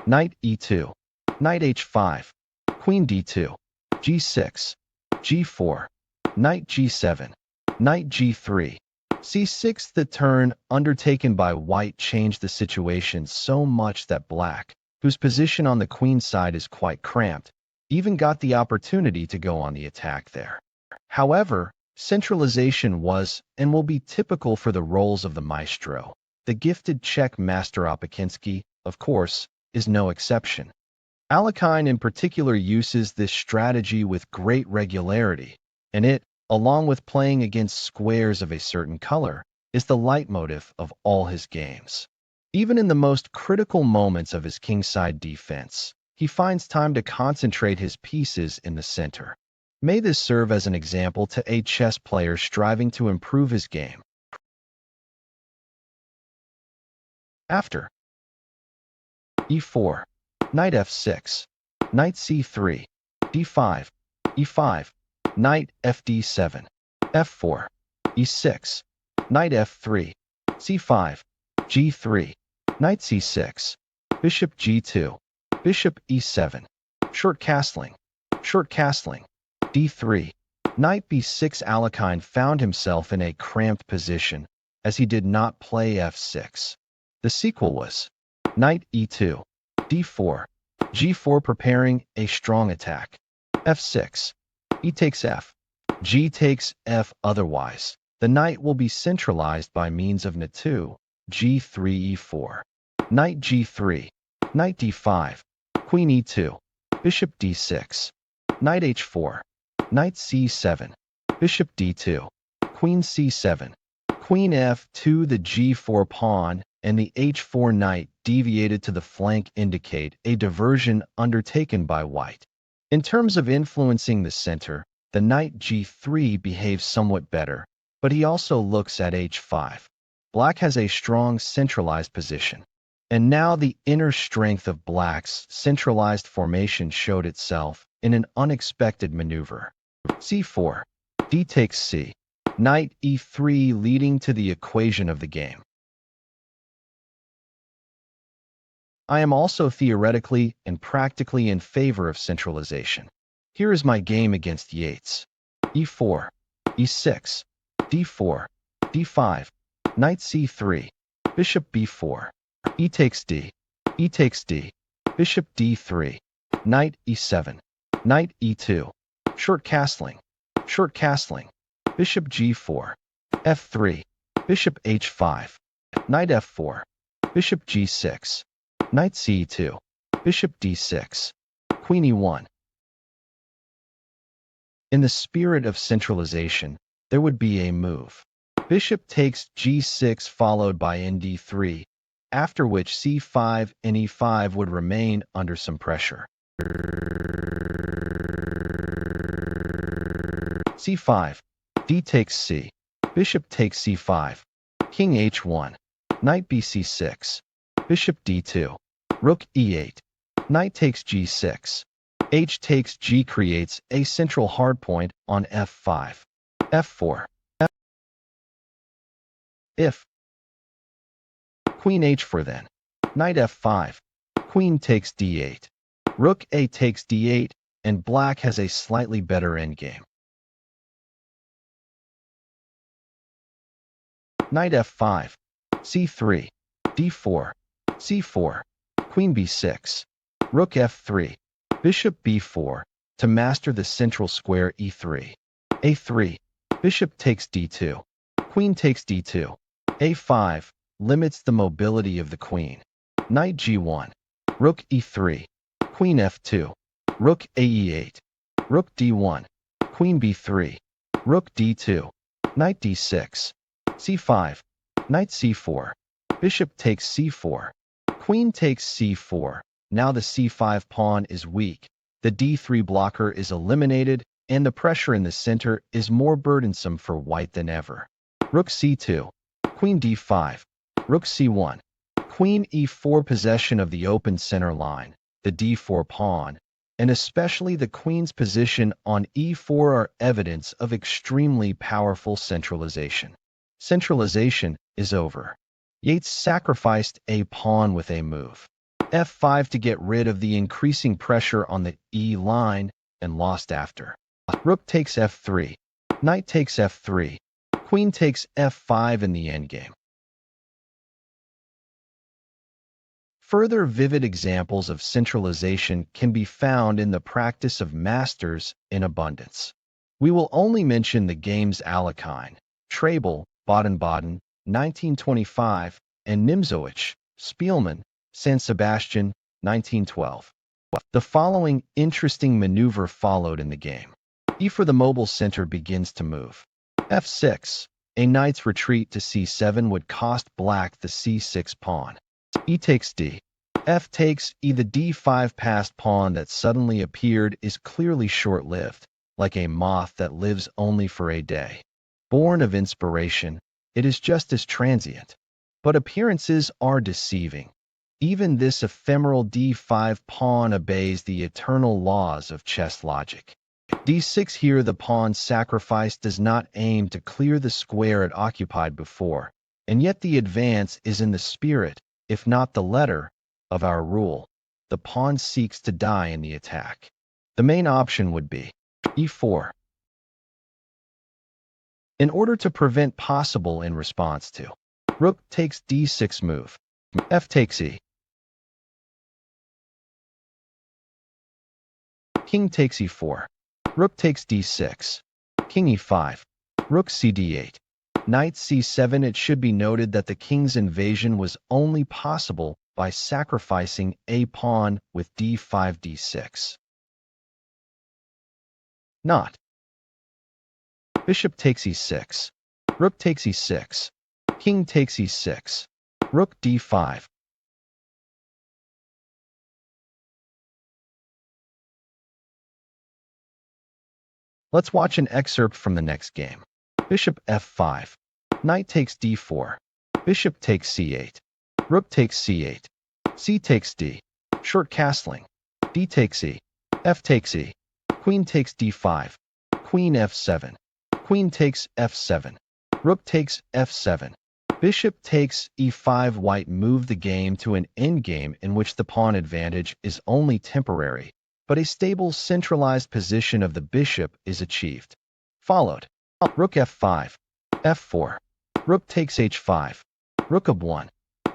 knight e2, knight h5, queen d2, g6, g4, knight g7, knight g3, c6. The turn undertaken by White changed the situation so much that Black, whose position on the queen side is quite cramped, even got the opportunity to go on the attack there. However, centralization was and will be typical for the roles of the maestro. The gifted Czech master Opatkinski, of course, is no exception. Alekhine in particular uses this strategy with great regularity, and it along with playing against squares of a certain color, is the leitmotif of all his games. Even in the most critical moments of his kingside defense, he finds time to concentrate his pieces in the center. May this serve as an example to a chess player striving to improve his game. After e4, knight f6, knight c3, d5, e5, knight fd7, f4, e6, knight f3, c5, g3, knight c6, bishop g2, bishop e7, short castling, d3, knight b6. Alekhine found himself in a cramped position as he did not play f6. The sequel was knight e2, d4, g4, preparing a strong attack, f6, e takes f, g takes f. Otherwise, the knight will be centralized by means of knight2, g3, e4, knight g3, knight d5, queen e2, bishop d6, knight h4, knight c7, bishop d2, queen c7, queen f2. The g4 pawn and the h4 knight deviated to the flank indicate a diversion undertaken by white. In terms of influencing the center, the knight g3 behaves somewhat better, but he also looks at h5. Black has a strong centralized position. And now the inner strength of Black's centralized formation showed itself in an unexpected maneuver. c4, d takes c, knight e3, leading to the equation of the game. I am also theoretically and practically in favor of centralization. Here is my game against Yates. e4, e6, d4, d5, knight c3, bishop b4, e takes d, bishop d3, knight e7, knight e2, short castling, bishop g4, f3, bishop h5, knight f4, bishop g6, knight c2, bishop d6, queen e1. In the spirit of centralization, there would be a move. Bishop takes g6 followed by nd3, after which c5 and e5 would remain under some pressure. c5, d takes c, bishop takes c5, king h1, knight bc6, bishop d2, rook e8, knight takes g6, h takes g creates a central hardpoint on f5, f4, if queen h4, then knight f5, queen takes d8, rook a takes d8, and black has a slightly better endgame. Knight f5, c3, d4, c4, queen b6, rook f3, bishop b4, to master the central square e3, a3, bishop takes d2, queen takes d2, a5, limits the mobility of the queen, knight g1, rook e3, queen f2, rook ae8, rook d1, queen b3, rook d2, knight d6, c5, knight c4, bishop takes c4, queen takes c4. Now the c5 pawn is weak, the d3 blocker is eliminated, and the pressure in the center is more burdensome for white than ever. Rook c2, queen d5, rook c1, queen e4. Possession of the open center line, the d4 pawn, and especially the queen's position on e4 are evidence of extremely powerful centralization. Centralization is over. Yates sacrificed a pawn with a move, f5, to get rid of the increasing pressure on the e line, and lost after. Rook takes f3, knight takes f3, queen takes f5 in the endgame. Further vivid examples of centralization can be found in the practice of masters in abundance. We will only mention the games Alekhine, Trabel, Baden-Baden, 1925, and Nimzowitsch, Spielmann, San Sebastian, 1912. The following interesting maneuver followed in the game. E for the mobile center begins to move. F6. A knight's retreat to c7 would cost black the c6 pawn. E takes d. F takes e. The d5 passed pawn that suddenly appeared is clearly short-lived, like a moth that lives only for a day. Born of inspiration, it is just as transient. But appearances are deceiving. Even this ephemeral d5 pawn obeys the eternal laws of chess logic. d6 here, the pawn sacrifice does not aim to clear the square it occupied before, and yet the advance is in the spirit, if not the letter, of our rule. The pawn seeks to die in the attack. The main option would be e4. In order to prevent possible in response to rook takes d6 move, f takes e. King takes e4. Rook takes d6. King e5. Rook cd8. Knight c7. It should be noted that the king's invasion was only possible by sacrificing a pawn with d5 d6. Not. Bishop takes e6. Rook takes e6. King takes e6. Rook d5. Let's watch an excerpt from the next game. Bishop f5. Knight takes d4. Bishop takes c8. Rook takes c8. C takes d. Short castling. D takes e. F takes e. Queen takes d5. Queen f7. Queen takes f7. Rook takes f7. Bishop takes e5. White moved the game to an endgame in which the pawn advantage is only temporary, but a stable centralized position of the bishop is achieved. Followed. Rook f5. f4. Rook takes h5. Rook ab1.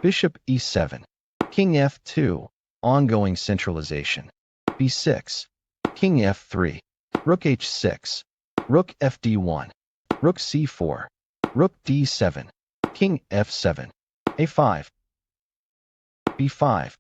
Bishop e7. King f2. Ongoing centralization. b6. King f3. Rook h6. Rook fd1. Rook c4. Rook d7. King f7. a5. b5.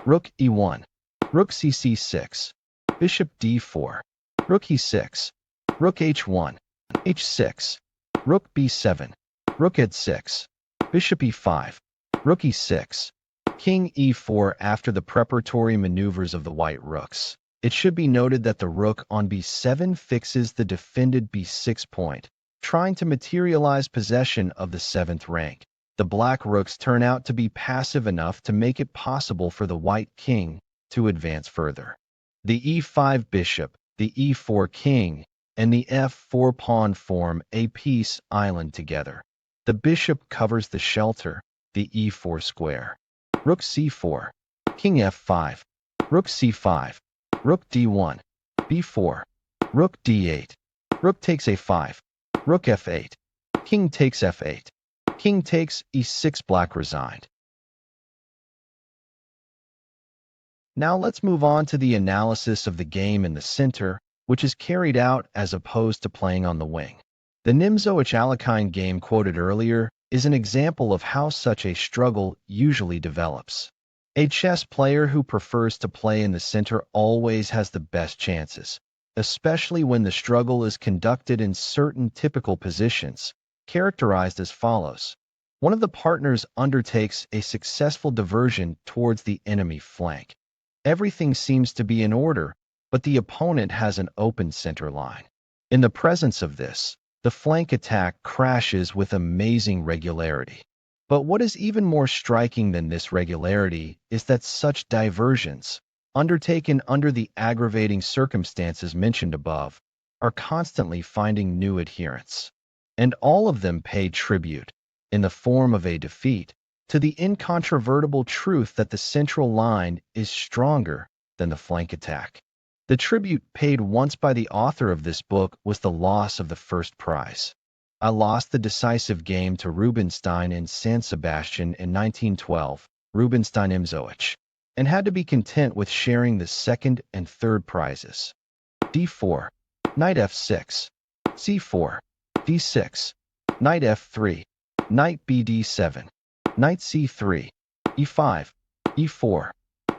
Rook e1. Rook cc6. Bishop d4. Rook e6. Rook h1. h6. Rook b7. Rook ed6. Bishop e5. Rook e6. King e4. After the preparatory maneuvers of the white rooks, it should be noted that the rook on b7 fixes the defended b6 point, trying to materialize possession of the 7th rank. The black rooks turn out to be passive enough to make it possible for the white king to advance further. The e5 bishop, the e4 king, and the f4 pawn form a peace island together. The bishop covers the shelter, the e4 square. Rook c4. King f5. Rook c5. Rook d1. b4. Rook d8. Rook takes a5. Rook f8. King takes f8. King takes e6. Black resigned. Now let's move on to the analysis of the game in the center, which is carried out as opposed to playing on the wing. The Nimzowitsch-Alekhine game quoted earlier is an example of how such a struggle usually develops. A chess player who prefers to play in the center always has the best chances, especially when the struggle is conducted in certain typical positions, characterized as follows. One of the partners undertakes a successful diversion towards the enemy flank. Everything seems to be in order, but the opponent has an open center line. In the presence of this, the flank attack crashes with amazing regularity. But what is even more striking than this regularity is that such diversions, undertaken under the aggravating circumstances mentioned above, are constantly finding new adherents. And all of them pay tribute, in the form of a defeat, to the incontrovertible truth that the central line is stronger than the flank attack. The tribute paid once by the author of this book was the loss of the first prize. I lost the decisive game to Rubinstein in San Sebastian in 1912, Rubinstein Nimzowitsch, and had to be content with sharing the second and third prizes. d4, knight f6, c4, d6, knight f3, knight bd7, knight c3, e5, e4,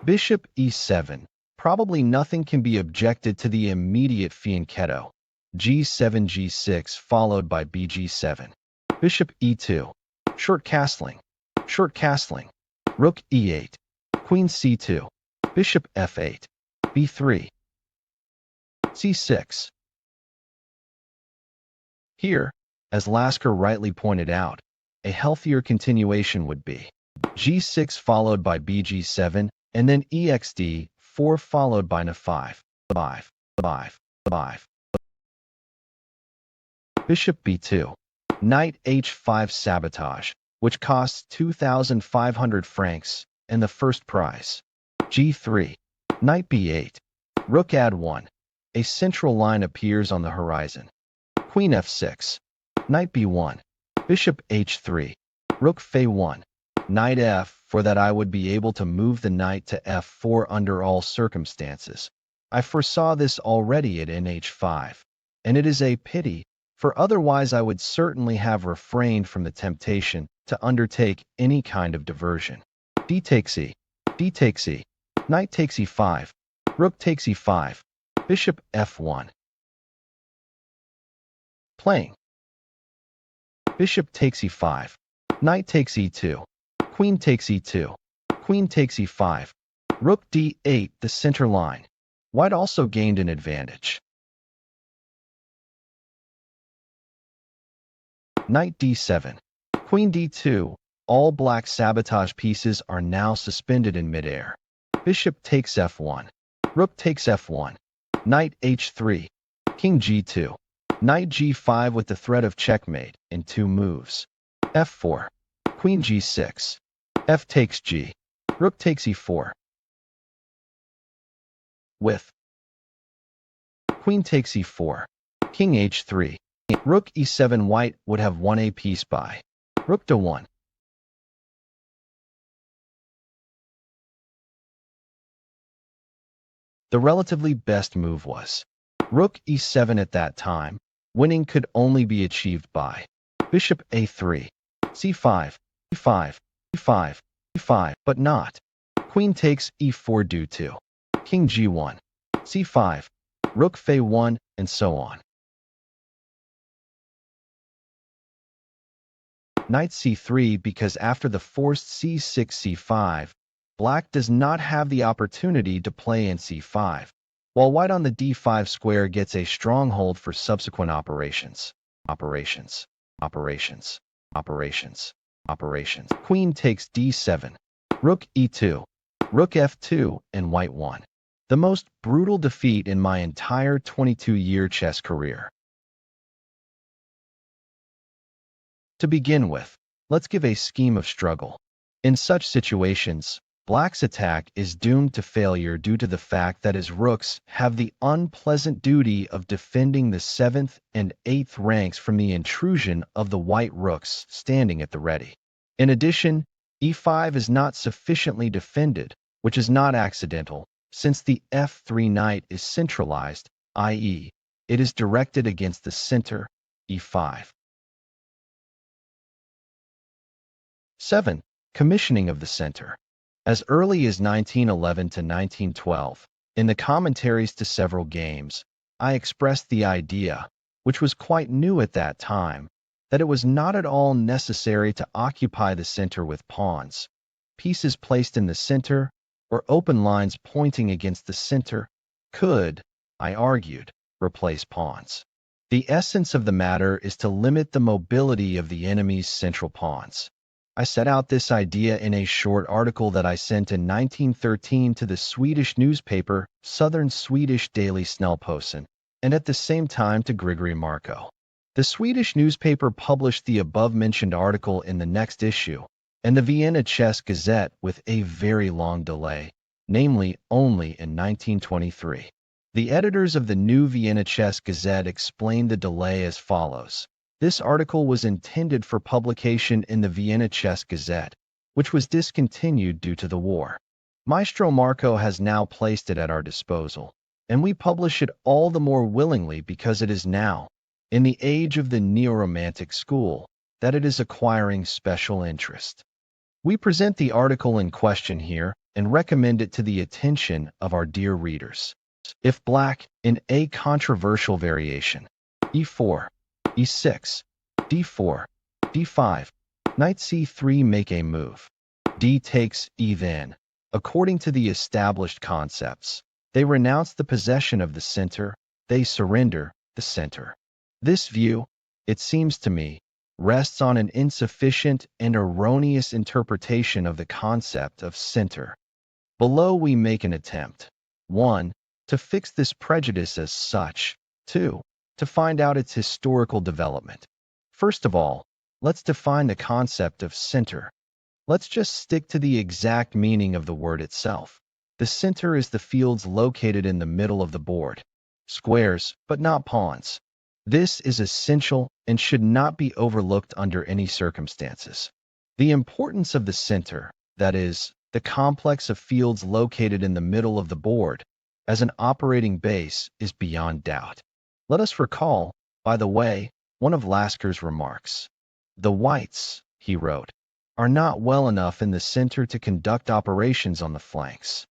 bishop e7. Probably nothing can be objected to the immediate fianchetto. G7 G6 followed by BG7. Bishop E2. Short castling. Short castling. Rook E8. Queen C2. Bishop F8. B3. C6. Here, as Lasker rightly pointed out, a healthier continuation would be G6 followed by BG7, and then EXD4 followed by N5. 5. Bishop B2. Knight H5 sabotage, which costs 2,500 francs, and the first prize. G3. Knight B8. Rook Ad1. A central line appears on the horizon. Queen F6. Knight B1. Bishop H3. Rook F1. Knight F, for that I would be able to move the knight to F4 under all circumstances. I foresaw this already at NH5, and it is a pity, for otherwise I would certainly have refrained from the temptation to undertake any kind of diversion. D takes E. D takes E. Knight takes E5. Rook takes E5. Bishop F1. Playing. Bishop takes E5. Knight takes E2. Queen takes E2. Queen takes E5. Rook D8, the center line. White also gained an advantage. Knight D7. Queen D2. All black sabotage pieces are now suspended in midair. Bishop takes F1. Rook takes F1. Knight H3. King G2. Knight G5 with the threat of checkmate in 2 moves. F4. Queen G6. F takes G. Rook takes E4. With Queen takes E4. King H3. Rook E7. White would have won a piece by Rook to 1. The relatively best move was Rook E7 at that time. Winning could only be achieved by Bishop A3, C5, E5, E5, E5, but not Queen takes E4 due to King G1, C5, Rook F1, and so on. Knight C3 because after the forced C6 C5, Black does not have the opportunity to play in C5, while White on the D5 square gets a stronghold for subsequent operations. Queen takes D7. Rook E2. Rook F2, and White won. The most brutal defeat in my entire 22-year chess career. To begin with, let's give a scheme of struggle. In such situations, Black's attack is doomed to failure due to the fact that his rooks have the unpleasant duty of defending the 7th and 8th ranks from the intrusion of the white rooks standing at the ready. In addition, E5 is not sufficiently defended, which is not accidental, since the F3 knight is centralized, i.e., it is directed against the center, E5. 7. Commissioning of the center. As early as 1911 to 1912, in the commentaries to several games, I expressed the idea, which was quite new at that time, that it was not at all necessary to occupy the center with pawns. Pieces placed in the center, or open lines pointing against the center, could, I argued, replace pawns. The essence of the matter is to limit the mobility of the enemy's central pawns. I set out this idea in a short article that I sent in 1913 to the Swedish newspaper Southern Swedish Daily Snellposten, and at the same time to Grigory Marko. The Swedish newspaper published the above-mentioned article in the next issue, and the Vienna Chess Gazette with a very long delay, namely only in 1923. The editors of the new Vienna Chess Gazette explained the delay as follows. This article was intended for publication in the Vienna Chess Gazette, which was discontinued due to the war. Maestro Marko has now placed it at our disposal, and we publish it all the more willingly because it is now, in the age of the neo-romantic school, that it is acquiring special interest. We present the article in question here and recommend it to the attention of our dear readers. If Black, in a controversial variation, e4, e6, d4, d5, knight c3 make a move. D takes e then. According to the established concepts, they renounce the possession of the center, they surrender the center. This view, it seems to me, rests on an insufficient and erroneous interpretation of the concept of center. Below we make an attempt. 1. To fix this prejudice as such. 2. To find out its historical development. First of all, let's define the concept of center. Let's just stick to the exact meaning of the word itself. The center is the fields located in the middle of the board. Squares, but not pawns. This is essential and should not be overlooked under any circumstances. The importance of the center, that is, the complex of fields located in the middle of the board, as an operating base, is beyond doubt. Let us recall, by the way, one of Lasker's remarks. The whites, he wrote, are not well enough in the center to conduct operations on the flanks.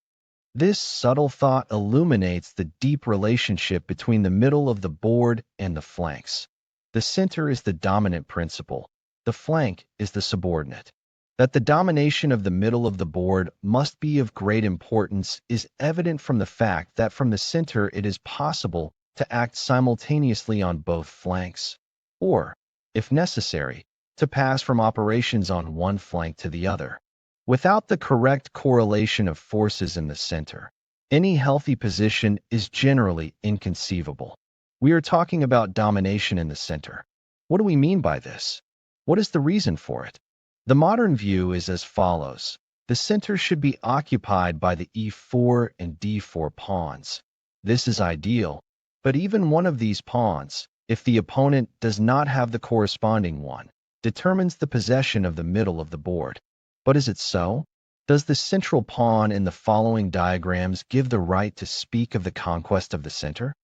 This subtle thought illuminates the deep relationship between the middle of the board and the flanks. The center is the dominant principle. The flank is the subordinate. That the domination of the middle of the board must be of great importance is evident from the fact that from the center it is possible to act simultaneously on both flanks, or, if necessary, to pass from operations on one flank to the other. Without the correct correlation of forces in the center, any healthy position is generally inconceivable. We are talking about domination in the center. What do we mean by this? What is the reason for it? The modern view is as follows. The center should be occupied by the e4 and d4 pawns. This is ideal, but even one of these pawns, if the opponent does not have the corresponding one, determines the possession of the middle of the board. But is it so? Does the central pawn in the following diagrams give the right to speak of the conquest of the center?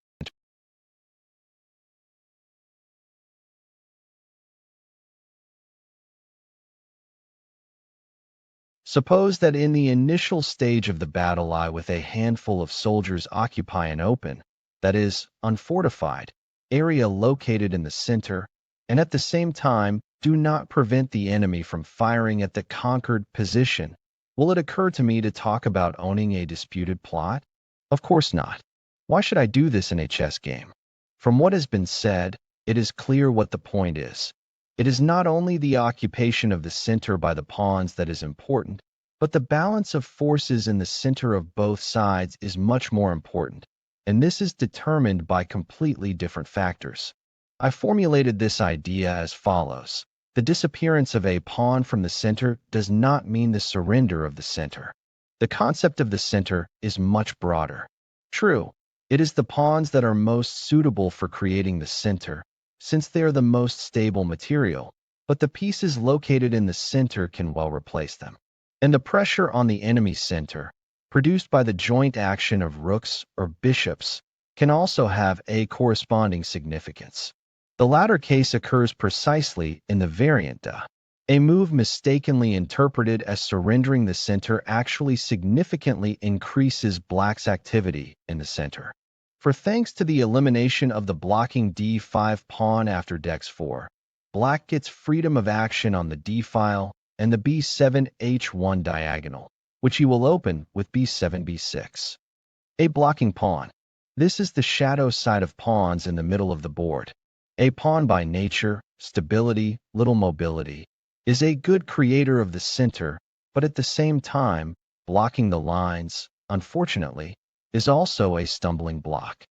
Suppose that in the initial stage of the battle I with a handful of soldiers occupy an open, that is, unfortified, area located in the center, and at the same time do not prevent the enemy from firing at the conquered position. Will it occur to me to talk about owning a disputed plot? Of course not. Why should I do this in a chess game? From what has been said, it is clear what the point is. It is not only the occupation of the center by the pawns that is important, but the balance of forces in the center of both sides is much more important, and this is determined by completely different factors. I formulated this idea as follows. The disappearance of a pawn from the center does not mean the surrender of the center. The concept of the center is much broader. True, it is the pawns that are most suitable for creating the center, since they are the most stable material, but the pieces located in the center can well replace them. And the pressure on the enemy center, produced by the joint action of rooks or bishops, can also have a corresponding significance. The latter case occurs precisely in the variant da. A move mistakenly interpreted as surrendering the center actually significantly increases black's activity in the center. For thanks to the elimination of the blocking d5 pawn after dex4, black gets freedom of action on the d-file and the b7 h1 diagonal, which he will open with b7 b6. A blocking pawn. This is the shadow side of pawns in the middle of the board. A pawn by nature, stability, little mobility, is a good creator of the center, but at the same time, blocking the lines, unfortunately, is also a stumbling block.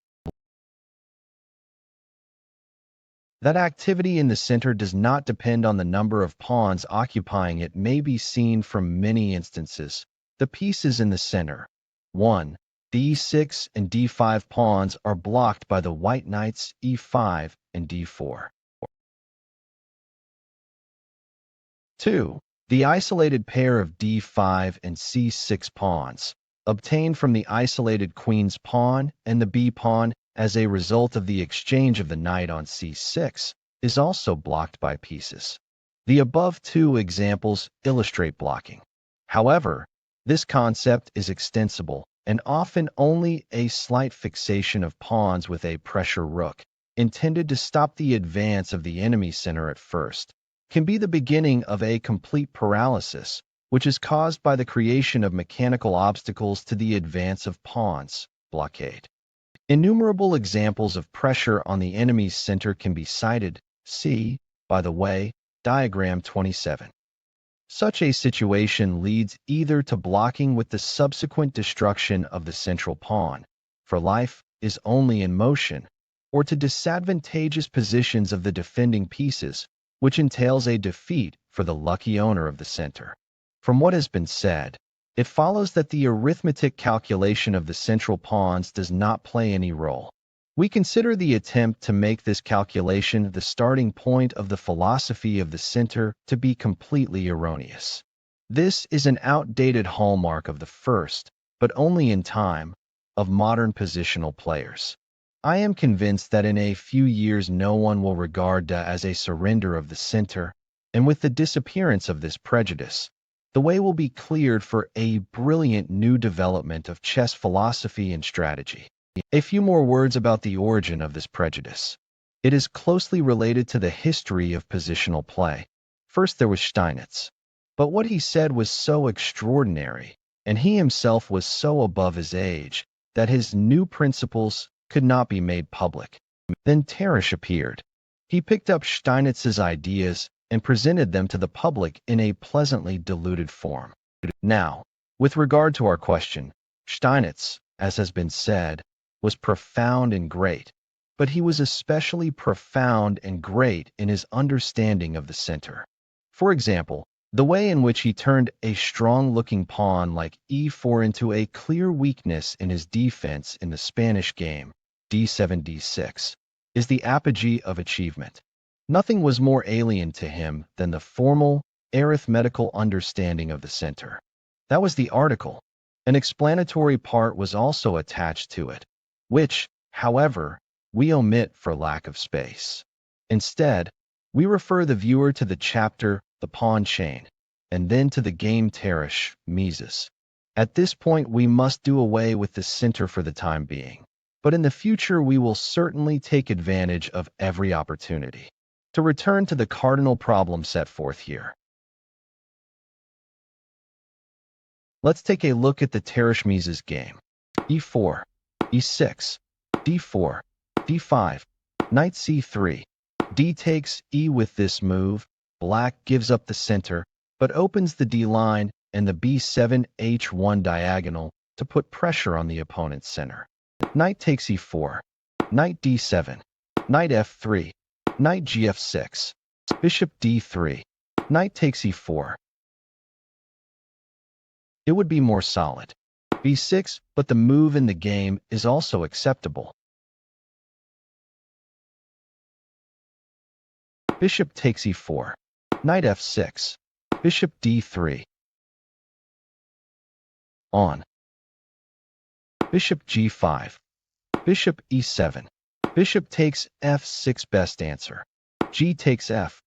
That activity in the center does not depend on the number of pawns occupying it may be seen from many instances. The pieces in the center, 1, the e6 and d5 pawns are blocked by the white knights e5 and d4. 2. The isolated pair of d5 and c6 pawns, obtained from the isolated queen's pawn and the b pawn as a result of the exchange of the knight on c6, is also blocked by pieces. The above two examples illustrate blocking. However, this concept is extensible, and often only a slight fixation of pawns with a pressure rook, intended to stop the advance of the enemy center at first, can be the beginning of a complete paralysis, which is caused by the creation of mechanical obstacles to the advance of pawns, blockade. Innumerable examples of pressure on the enemy's center can be cited. See, by the way, diagram 27. Such a situation leads either to blocking with the subsequent destruction of the central pawn, for life is only in motion, or to disadvantageous positions of the defending pieces, which entails a defeat for the lucky owner of the center. From what has been said, it follows that the arithmetic calculation of the central pawns does not play any role. We consider the attempt to make this calculation the starting point of the philosophy of the center to be completely erroneous. This is an outdated hallmark of the first, but only in time, of modern positional players. I am convinced that in a few years no one will regard that as a surrender of the center, and with the disappearance of this prejudice, the way will be cleared for a brilliant new development of chess philosophy and strategy. A few more words about the origin of this prejudice. It is closely related to the history of positional play. First there was Steinitz. But what he said was so extraordinary, and he himself was so above his age, that his new principles could not be made public. Then Tarrasch appeared. He picked up Steinitz's ideas and presented them to the public in a pleasantly diluted form. Now, with regard to our question, Steinitz, as has been said, was profound and great, but he was especially profound and great in his understanding of the center. For example, the way in which he turned a strong-looking pawn like e4 into a clear weakness in his defense in the Spanish game, d7 d6, is the apogee of achievement. Nothing was more alien to him than the formal, arithmetical understanding of the center. That was the article. An explanatory part was also attached to it, which, however, we omit for lack of space. Instead, we refer the viewer to the chapter The Pawn Chain, and then to the game Tarrasch, Mises. At this point we must do away with the center for the time being, but in the future we will certainly take advantage of every opportunity. To return to the cardinal problem set forth here, let's take a look at the Tarrasch-Mises game. e4, e6, d4, d5, knight c3, d takes e. With this move, black gives up the center, but opens the d line and the b7 h1 diagonal to put pressure on the opponent's center. Knight takes e4, knight d7, knight f3, knight gf6, bishop d3, knight takes e4. It would be more solid. b6, but the move in the game is also acceptable. Bishop takes e4, knight f6, bishop d3. On. Bishop g5, bishop e7, bishop takes f6. Best answer. G takes f.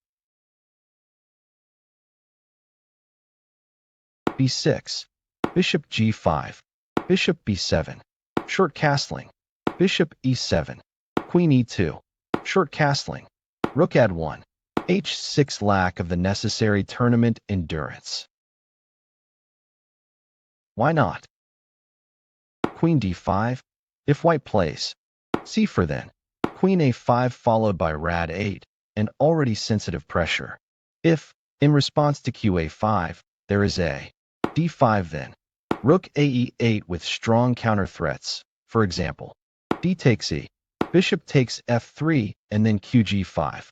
b6, bishop g5, bishop b7, short castling, bishop e7, queen e2, short castling, rook ad1, h6. Lack of the necessary tournament endurance. Why not? Queen d5, if white plays c4, then queen a5 followed by rad 8, and already sensitive pressure. If, in response to qa5, there is a d5, then rook ae8 with strong counter threats. For example, d takes e, bishop takes f3, and then qg5.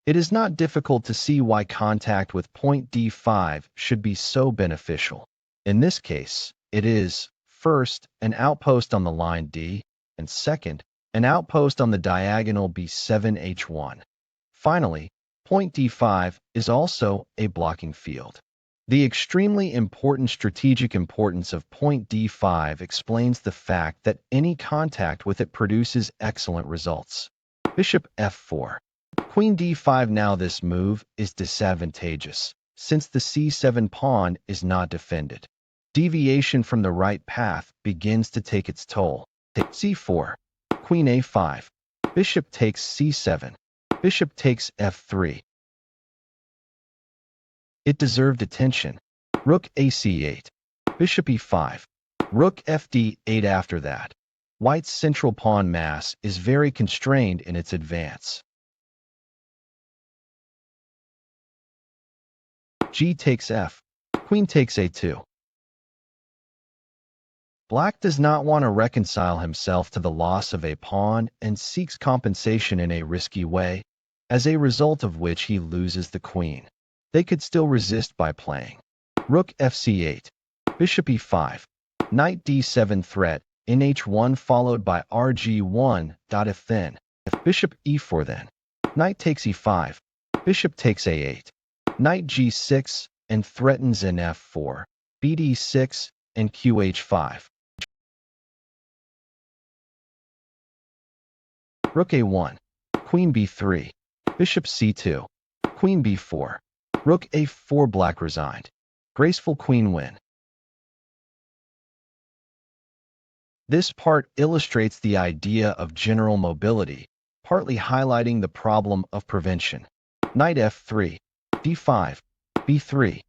It is not difficult to see why contact with point d5 should be so beneficial. In this case, it is, first, an outpost on the line d, and second, an outpost on the diagonal b7 h1. Finally, point d5 is also a blocking field. The extremely important strategic importance of point d5 explains the fact that any contact with it produces excellent results. Bishop f4. Queen d5. Now this move is disadvantageous, since the c7 pawn is not defended. Deviation from the right path begins to take its toll. Take c4, queen a5, bishop takes c7, bishop takes f3. It deserved attention. Rook ac8, bishop e5, rook fd8. After that, White's central pawn mass is very constrained in its advance. G takes f, queen takes a2. Black does not want to reconcile himself to the loss of a pawn and seeks compensation in a risky way, as a result of which he loses the queen. They could still resist by playing rook fc8, bishop e5, knight d7 threat in h1 followed by rg1. If then, if bishop e4 then, knight takes e5, bishop takes a8, knight g6 and threatens in f4, bd6 and qh5. Rook a1, queen b3, bishop c2, queen b4, rook a4. Black resigned. Graceful queen win. This part illustrates the idea of general mobility, partly highlighting the problem of prevention. Knight f3, d5, b3,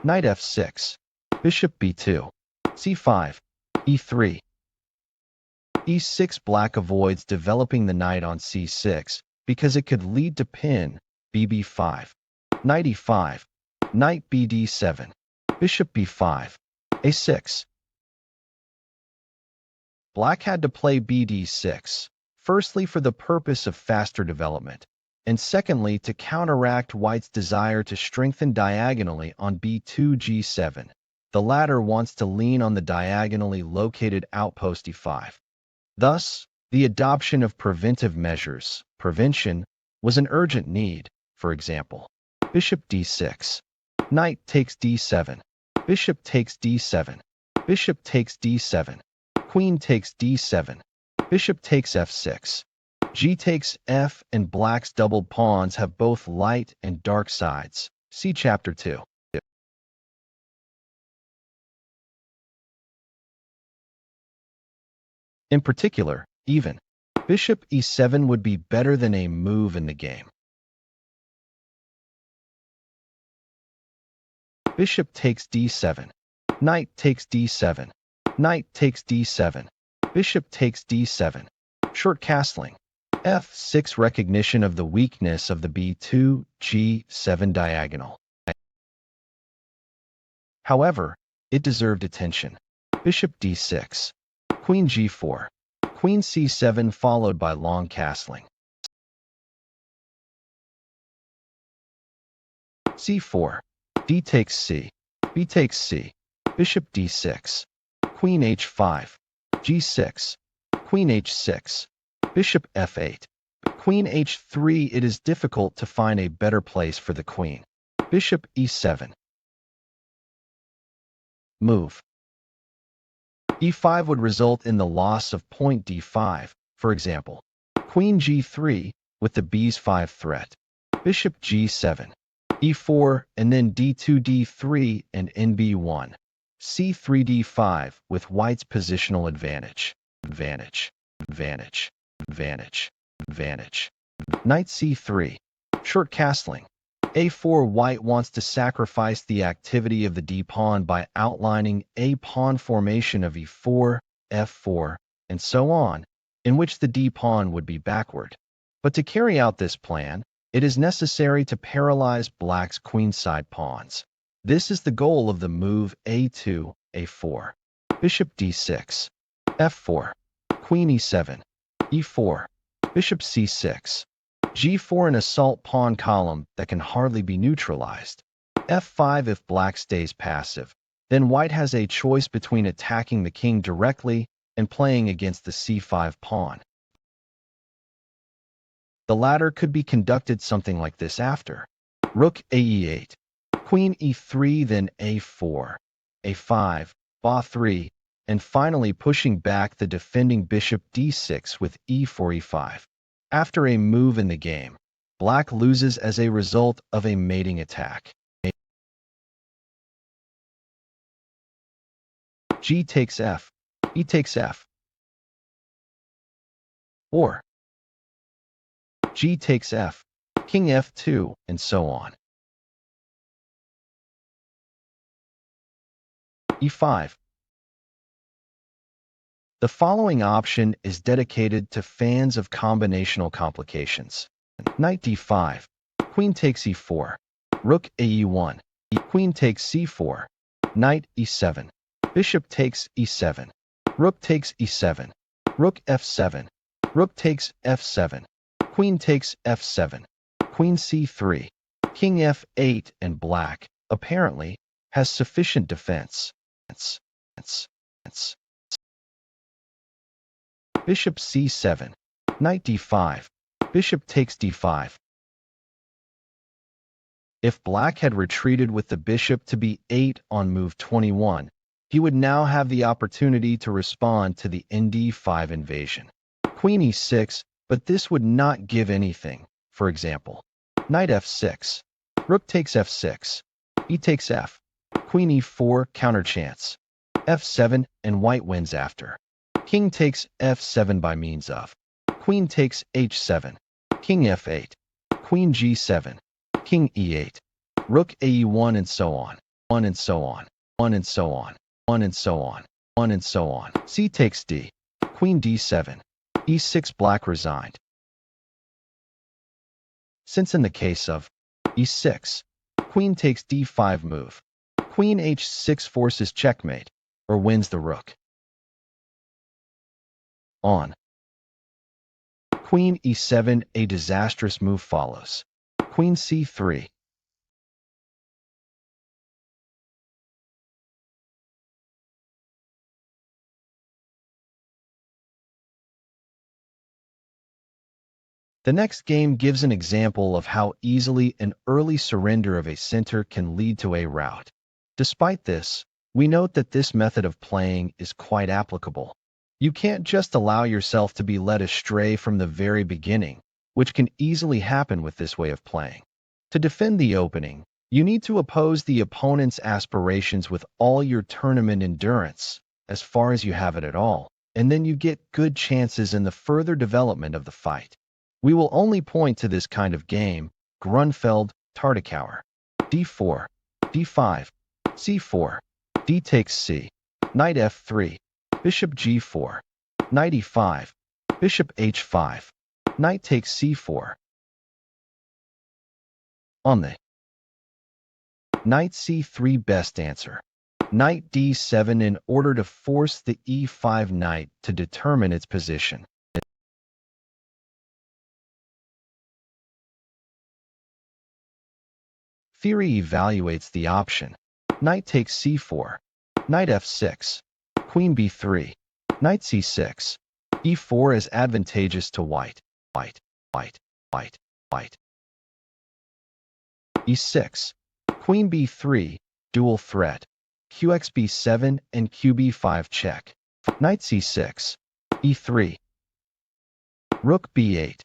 knight f6, bishop b2, c5, e3, e6. Black avoids developing the knight on c6 because it could lead to pin bb5, knight e5, knight bd7, bishop b5, a6. Black had to play bd6, firstly for the purpose of faster development, and secondly to counteract White's desire to strengthen diagonally on b2 g7. The latter wants to lean on the diagonally located outpost e5. Thus, the adoption of preventive measures, prevention, was an urgent need. For example, bishop d6, knight takes d7, bishop takes d7, bishop takes d7, queen takes d7, bishop takes f6, g takes f, and Black's doubled pawns have both light and dark sides. See Chapter 2. In particular, even bishop e7 would be better than a move in the game. Bishop takes d7, knight takes d7, knight takes d7, bishop takes d7. Short castling. f6 recognition of the weakness of the b2, g7 diagonal. However, it deserved attention. Bishop d6, queen g4, queen c7 followed by long castling. c4, d takes c, b takes c, bishop d6, queen h5, g6, queen h6, bishop f8, queen h3. It is difficult to find a better place for the queen. Bishop e7. Move. e5 would result in the loss of point d5, for example, queen g3 with the b5 threat, bishop g7, e4, and then d2 d3 and nb1, c3 d5 with White's positional advantage. Advantage. Knight c3. Short castling. a4. White wants to sacrifice the activity of the d-pawn by outlining a pawn formation of e4, f4, and so on, in which the d-pawn would be backward. But to carry out this plan, it is necessary to paralyze Black's queenside pawns. This is the goal of the move a2, a4, bishop d6, f4, queen e7, e4, bishop c6, g4, an assault pawn column that can hardly be neutralized. f5. If Black stays passive, then White has a choice between attacking the king directly and playing against the c5 pawn. The latter could be conducted something like this after rook ae8, queen e3, then a4, a5, ba3, and finally pushing back the defending bishop d6 with e4, e5. After a move in the game, Black loses as a result of a mating attack. G takes F, E takes F. Or G takes F, King F2, and so on. E5. The following option is dedicated to fans of combinational complications. Knight D5, Queen takes E4, Rook AE1, Queen takes C4, Knight E7, Bishop takes E7, Rook takes E7, Rook F7, Rook takes F7, Queen takes F7, Queen C3, King F8, and Black, apparently, has sufficient defense. Bishop C7, Knight D5, Bishop takes D5. If Black had retreated with the bishop to B8 on move 21, he would now have the opportunity to respond to the ND5 invasion. Queen E6, but this would not give anything. For example, Knight F6, Rook takes F6, E takes F, Queen E4, counter chance, F7, and White wins after. King takes F7 by means of Queen takes H7, King F8, Queen G7, King E8, Rook AE1, and so on, and so on, and so on, and so on, and so on. C takes D, Queen D7, E6. Black resigned. Since in the case of E6, Queen takes D5 move, Queen H6 forces checkmate, or wins the rook. On Queen E7, a disastrous move follows. Queen C3. The next game gives an example of how easily an early surrender of a center can lead to a rout. Despite this, we note that this method of playing is quite applicable. You can't just allow yourself to be led astray from the very beginning, which can easily happen with this way of playing. To defend the opening, you need to oppose the opponent's aspirations with all your tournament endurance, as far as you have it at all, and then you get good chances in the further development of the fight. We will only point to this kind of game, Grunfeld, Tartakower. D4, D5, C4, D takes C, Knight F3, Bishop G4, Knight E5, Bishop H5, Knight takes C4. On the Knight C3, best answer. Knight D7 in order to force the E5 knight to determine its position. Theory evaluates the option. Knight takes C4, Knight F6, Queen B3, Knight C6, E4 is advantageous to white, white, white, white, white. E6, Queen B3, dual threat, QXB7 and QB5 check. Knight C6, E3, Rook B8,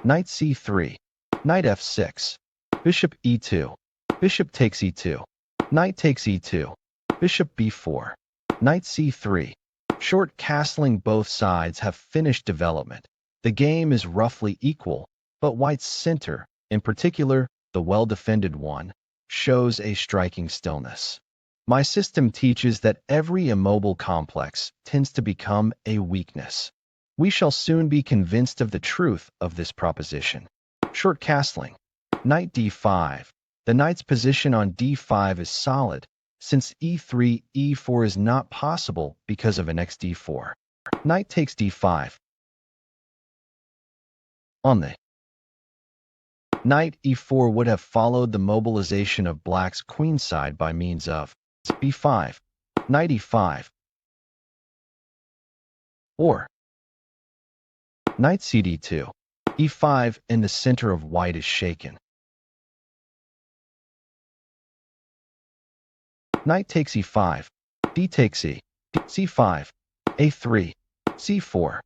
Knight C3, Knight F6, Bishop E2, Bishop takes E2, Knight takes E2, Bishop B4, Knight C3. Short castling. Both sides have finished development. The game is roughly equal, but White's center, in particular, the well-defended one, shows a striking stillness. My system teaches that every immobile complex tends to become a weakness. We shall soon be convinced of the truth of this proposition. Short castling. Knight D5. The knight's position on D5 is solid, since E3, E4 is not possible because of an XD4. Knight takes D5. On the Knight E4 would have followed the mobilization of Black's queenside by means of B5, Knight E5, or Knight CD2, E5, and the center of White is shaken. Knight takes E5, D takes E, C5, A3, C4.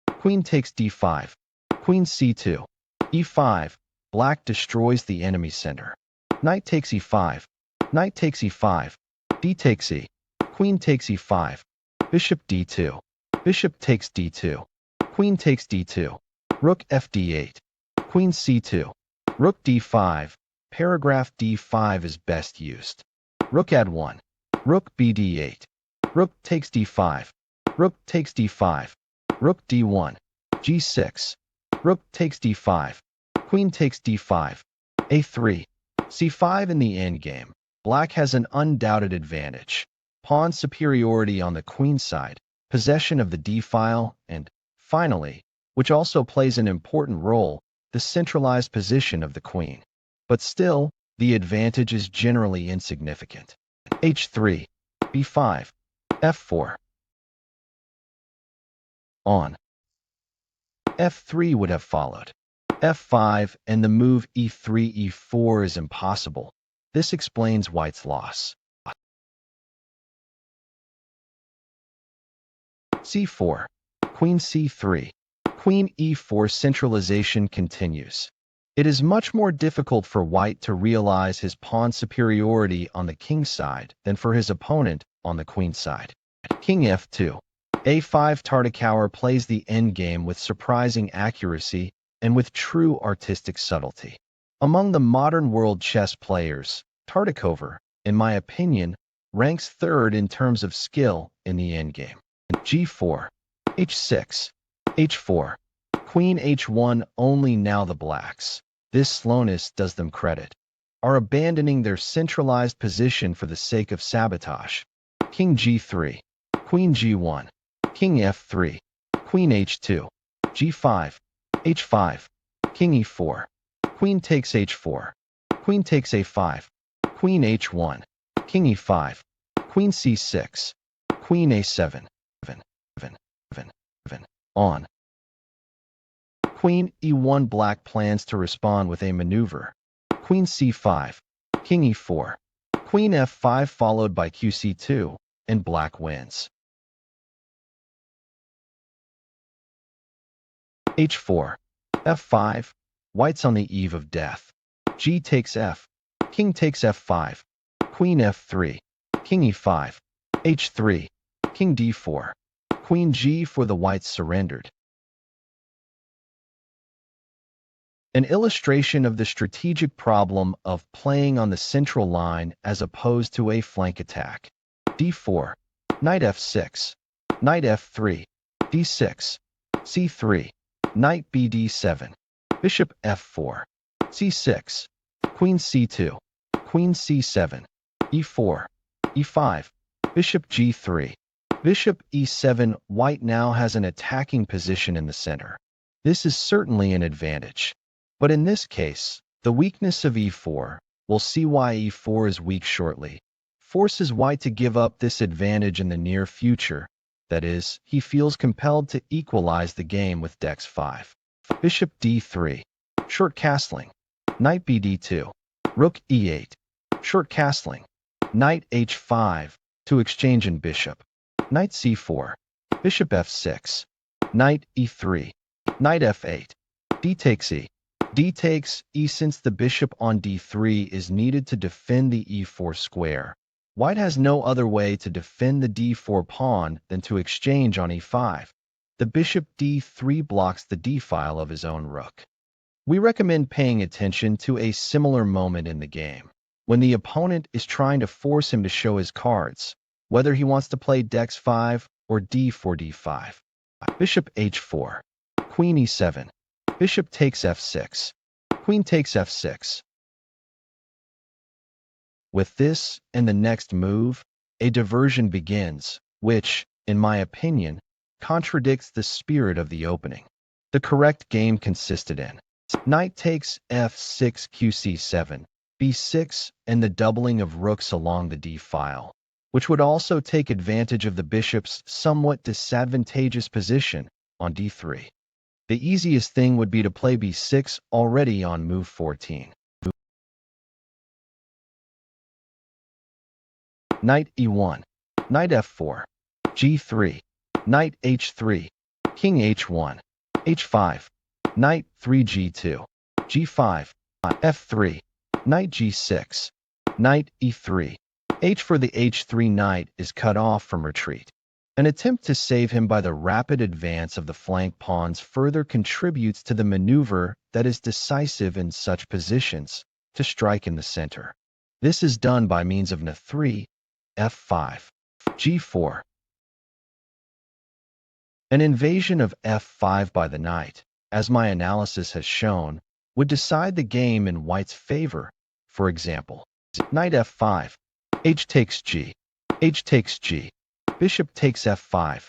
Queen takes D5, Queen C2, E5. Black destroys the enemy center. Knight takes E5, Knight takes e5. D takes e. Queen takes e5. Bishop d2. Bishop takes d2. Queen takes d2. Rook fd8. Queen c2. Rook d5. Paragraph d5 is best used. Rook ad1. Rook bd8. Rook takes d5. Rook takes d5. Rook d1. g6. Rook takes d5. Queen takes d5. a3. c5 in the endgame. Black has an undoubted advantage. Pawn superiority on the queen side, possession of the d-file, and, finally, which also plays an important role, the centralized position of the queen. But still, the advantage is generally insignificant. h3, b5, f4. On. f3 would have followed. f5 and the move e3, e4 is impossible. This explains white's loss. c4, queen c3, queen e4 centralization continues. It is much more difficult for white to realize his pawn superiority on the king side than for his opponent on the queen side. King f2. a5 Tartakower plays the endgame with surprising accuracy and with true artistic subtlety. Among the modern world chess players, Tartakower, in my opinion, ranks third in terms of skill in the endgame. g4, h6, h4, queen h1. Only now the blacks, this slowness does them credit, are abandoning their centralized position for the sake of sabotage. King g3, queen g1, king f3, queen h2, g5, h5, king e4, queen takes h4, queen takes a5, queen h1, king e5, queen c6, queen a7, on. Queen e1. Black plans to respond with a maneuver. Queen c5, king e4, queen f5 followed by qc2, and black wins. h4, f5, white's on the eve of death. G takes f, king takes f5, queen f3, king e5, h3, king d4, queen g4. The whites surrendered. An illustration of the strategic problem of playing on the central line as opposed to a flank attack. d4, knight f6, knight f3, d6, c3, knight bd7, bishop f4, c6, queen c2, queen c7, e4, e5, bishop g3, bishop e7. White now has an attacking position in the center. This is certainly an advantage. But in this case, the weakness of e4, we'll see why e4 is weak shortly, forces white to give up this advantage in the near future. That is, he feels compelled to equalize the game with dex5. Bishop d3, short castling, knight bd2, rook e8, short castling, knight h5, to exchange in bishop, knight c4, bishop f6, knight e3, knight f8, d takes e. D takes e. Since the bishop on d3 is needed to defend the e4 square, white has no other way to defend the d4 pawn than to exchange on e5. The bishop d3 blocks the d-file of his own rook. We recommend paying attention to a similar moment in the game, when the opponent is trying to force him to show his cards, whether he wants to play dex5 or d4 d5. Bishop h4, queen e7, bishop takes f6, queen takes f6. With this and the next move, a diversion begins, which, in my opinion, contradicts the spirit of the opening. The correct game consisted in knight takes f6, qc7, b6, and the doubling of rooks along the d-file, which would also take advantage of the bishop's somewhat disadvantageous position on d3. The easiest thing would be to play b6 already on move 14. Knight e1, knight f4, g3, knight h3, king h1, h5, knight 3 g2, g5, f3, knight g6, Knight e3. H for the h3 knight is cut off from retreat. An attempt to save him by the rapid advance of the flank pawns further contributes to the maneuver that is decisive in such positions, to strike in the center. This is done by means of n3, f5, g4. An invasion of f5 by the knight, as my analysis has shown, would decide the game in white's favor. For example, knight f5, h takes g, h takes g, bishop takes f5,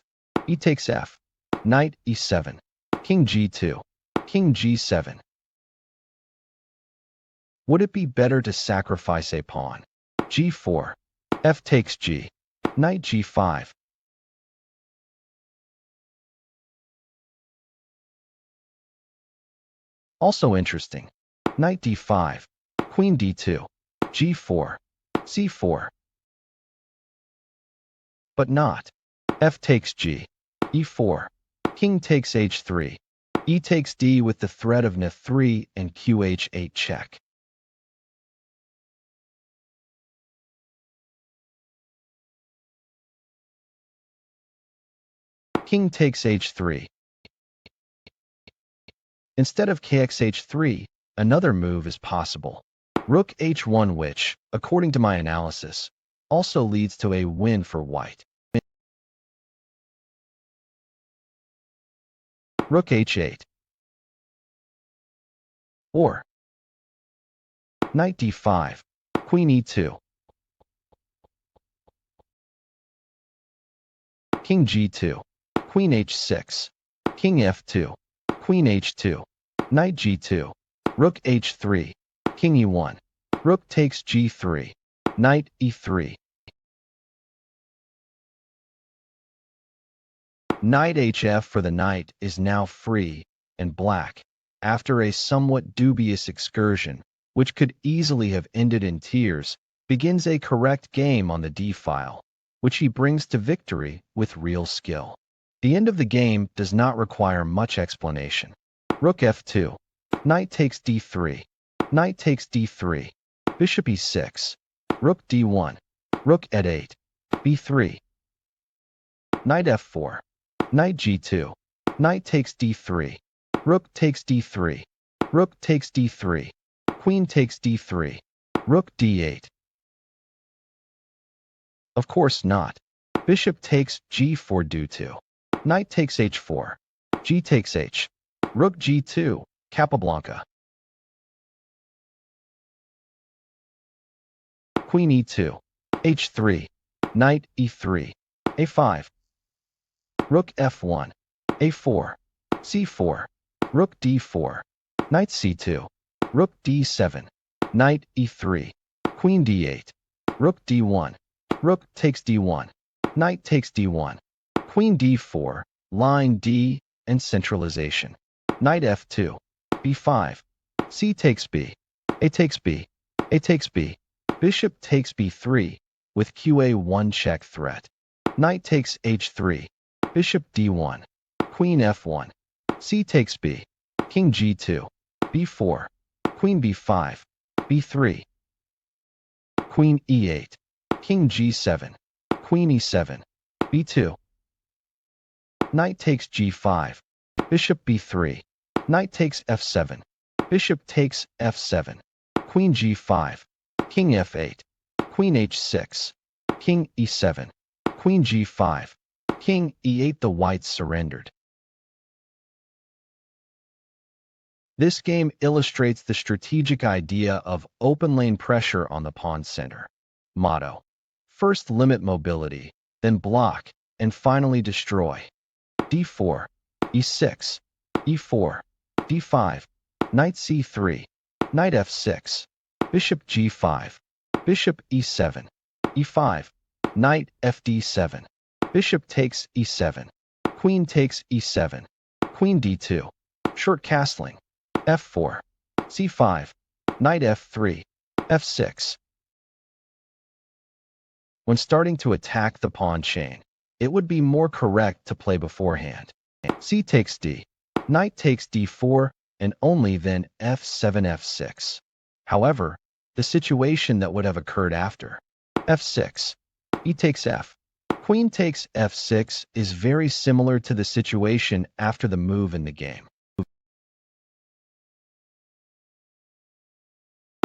e takes f, knight e7, king g2, king g7. Would it be better to sacrifice a pawn? g4, f takes g, knight g5. Also interesting, knight d5, queen d2, g4, c4. But not. F takes g, e4, king takes h3, e takes d with the threat of n3 and qh8 check. King takes h3. Instead of kxh3, another move is possible. Rook h1, which, according to my analysis, also leads to a win for white. Rook h8. Or knight d5, queen e2, king g2, queen h6, king f2, queen h2, knight g2, rook h3, king e1, rook takes g3, knight e3. Knight hf for the knight is now free, and black, after a somewhat dubious excursion, which could easily have ended in tears, begins a correct game on the d-file, which he brings to victory with real skill. The end of the game does not require much explanation. Rook f2, knight takes d3, knight takes d3, bishop e6, rook d1, rook e8, b3, knight f4, knight g2, knight takes d3, rook takes d3, rook takes d3, queen takes d3, rook d8. Of course not. Bishop takes g4 due to knight takes h4, g takes h, rook g2, Capablanca. Queen e2, h3, knight e3, a5, rook f1, a4, c4, rook d4, knight c2, rook d7, knight e3, queen d8, rook d1, rook takes d1, knight takes d1, queen d4, line d, and centralization. Knight f2, b5, c takes b, a takes b, a takes b, bishop takes b3, with qa1 check threat. Knight takes h3, bishop d1, queen f1, c takes b, king g2, b4, queen b5, b3, queen e8, king g7, queen e7, b2, knight takes g5, bishop b3, knight takes f7, bishop takes f7, queen g5, king f8, queen h6, king e7, queen g5, king e8. The whites surrendered. This game illustrates the strategic idea of open lane pressure on the pawn center. Motto: first limit mobility, then block, and finally destroy. d4, e6, e4, d5, knight c3, knight f6, bishop g5, bishop e7, e5, knight fd7, bishop takes e7, queen takes e7, queen d2, short castling, f4, c5, knight f3, f6. When starting to attack the pawn chain, it would be more correct to play beforehand. C takes d, knight takes d4, and only then f7, f6. However, the situation that would have occurred after. f6. E takes f. Queen takes f6 is very similar to the situation after the move in the game.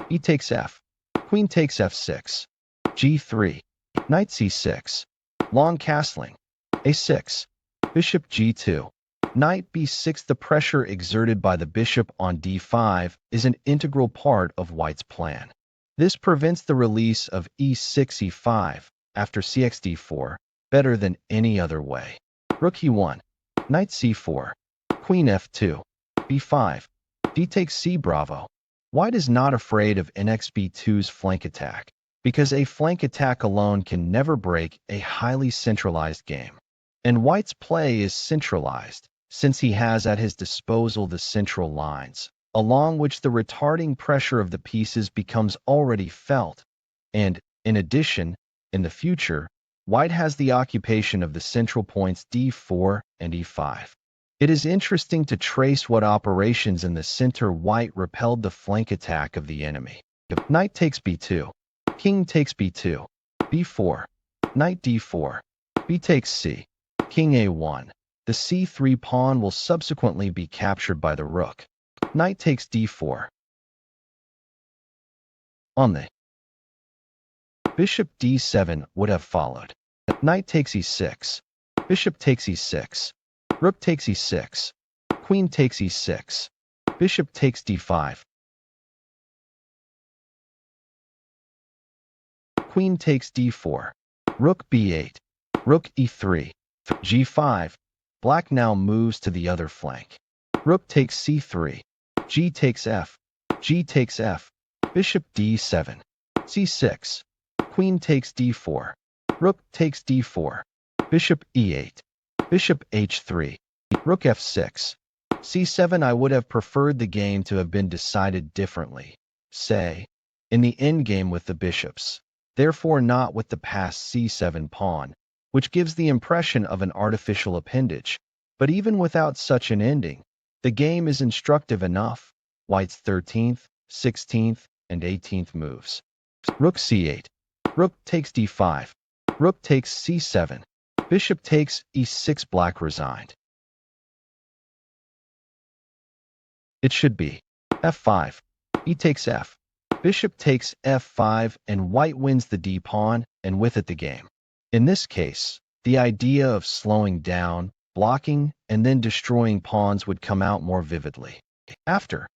E takes f. Queen takes f6. g3. Knight c6. Long castling. a6. Bishop g2. Knight b6. The pressure exerted by the bishop on d5 is an integral part of White's plan. This prevents the release of e6 e5 after cx d4 better than any other way. Rook e1. Knight c4. Queen f2. b5. D takes c. Bravo. White is not afraid of nxb2's flank attack, because a flank attack alone can never break a highly centralized game. And White's play is centralized, since he has at his disposal the central lines, along which the retarding pressure of the pieces becomes already felt. And, in addition, in the future, White has the occupation of the central points d4 and e5. It is interesting to trace what operations in the center White repelled the flank attack of the enemy. Knight takes b2. King takes b2. b4. Knight d4. B takes c. King a1. The c3 pawn will subsequently be captured by the rook. Knight takes d4. On the bishop d7 would have followed. Knight takes e6. Bishop takes e6. Rook takes e6. Queen takes e6. Bishop takes d5. Queen takes d4. Rook b8. Rook e3. g5. Black now moves to the other flank. Rook takes c3. G takes f. G takes f. Bishop d7. c6. Queen takes d4. Rook takes d4. Bishop e8. Bishop h3. Rook f6. c7. I would have preferred the game to have been decided differently, say, in the endgame with the bishops, therefore not with the passed c7 pawn, which gives the impression of an artificial appendage. But even without such an ending, the game is instructive enough. White's 13th, 16th, and 18th moves. Rook c8. Rook takes d5. Rook takes c7. Bishop takes e6. Black resigned. It should be f5. E takes f. Bishop takes f5, and White wins the d-pawn, and with it the game. In this case, the idea of slowing down, blocking, and then destroying pawns would come out more vividly. After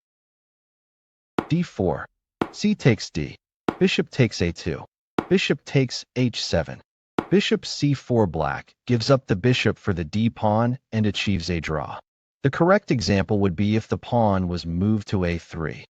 d4. C takes d. Bishop takes a2. Bishop takes h7. Bishop c4. Black gives up the bishop for the d-pawn and achieves a draw. The correct example would be if the pawn was moved to a3.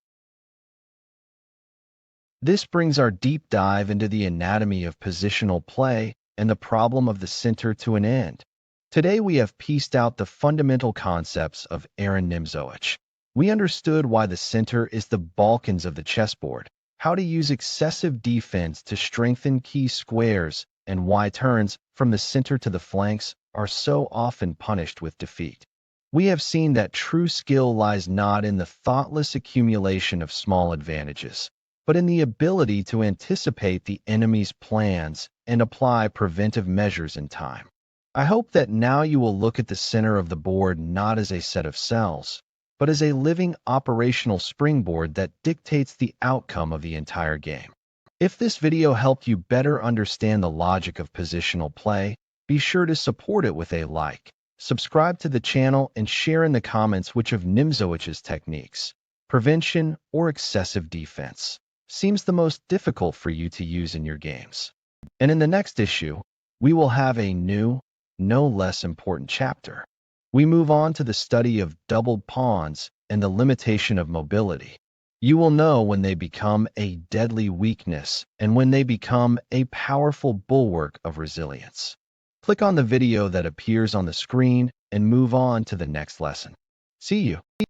This brings our deep dive into the anatomy of positional play and the problem of the center to an end. Today we have pieced out the fundamental concepts of Aron Nimzowitsch. We understood why the center is the Balkans of the chessboard, how to use excessive defense to strengthen key squares, and why turns from the center to the flanks are so often punished with defeat. We have seen that true skill lies not in the thoughtless accumulation of small advantages, but in the ability to anticipate the enemy's plans and apply preventive measures in time. I hope that now you will look at the center of the board not as a set of cells, but as a living operational springboard that dictates the outcome of the entire game. If this video helped you better understand the logic of positional play, be sure to support it with a like, subscribe to the channel, and share in the comments which of Nimzowicz's techniques, prevention or excessive defense, seems the most difficult for you to use in your games. And in the next issue, we will have a new, no less important chapter. We move on to the study of doubled pawns and the limitation of mobility. You will know when they become a deadly weakness and when they become a powerful bulwark of resilience. Click on the video that appears on the screen and move on to the next lesson. See you.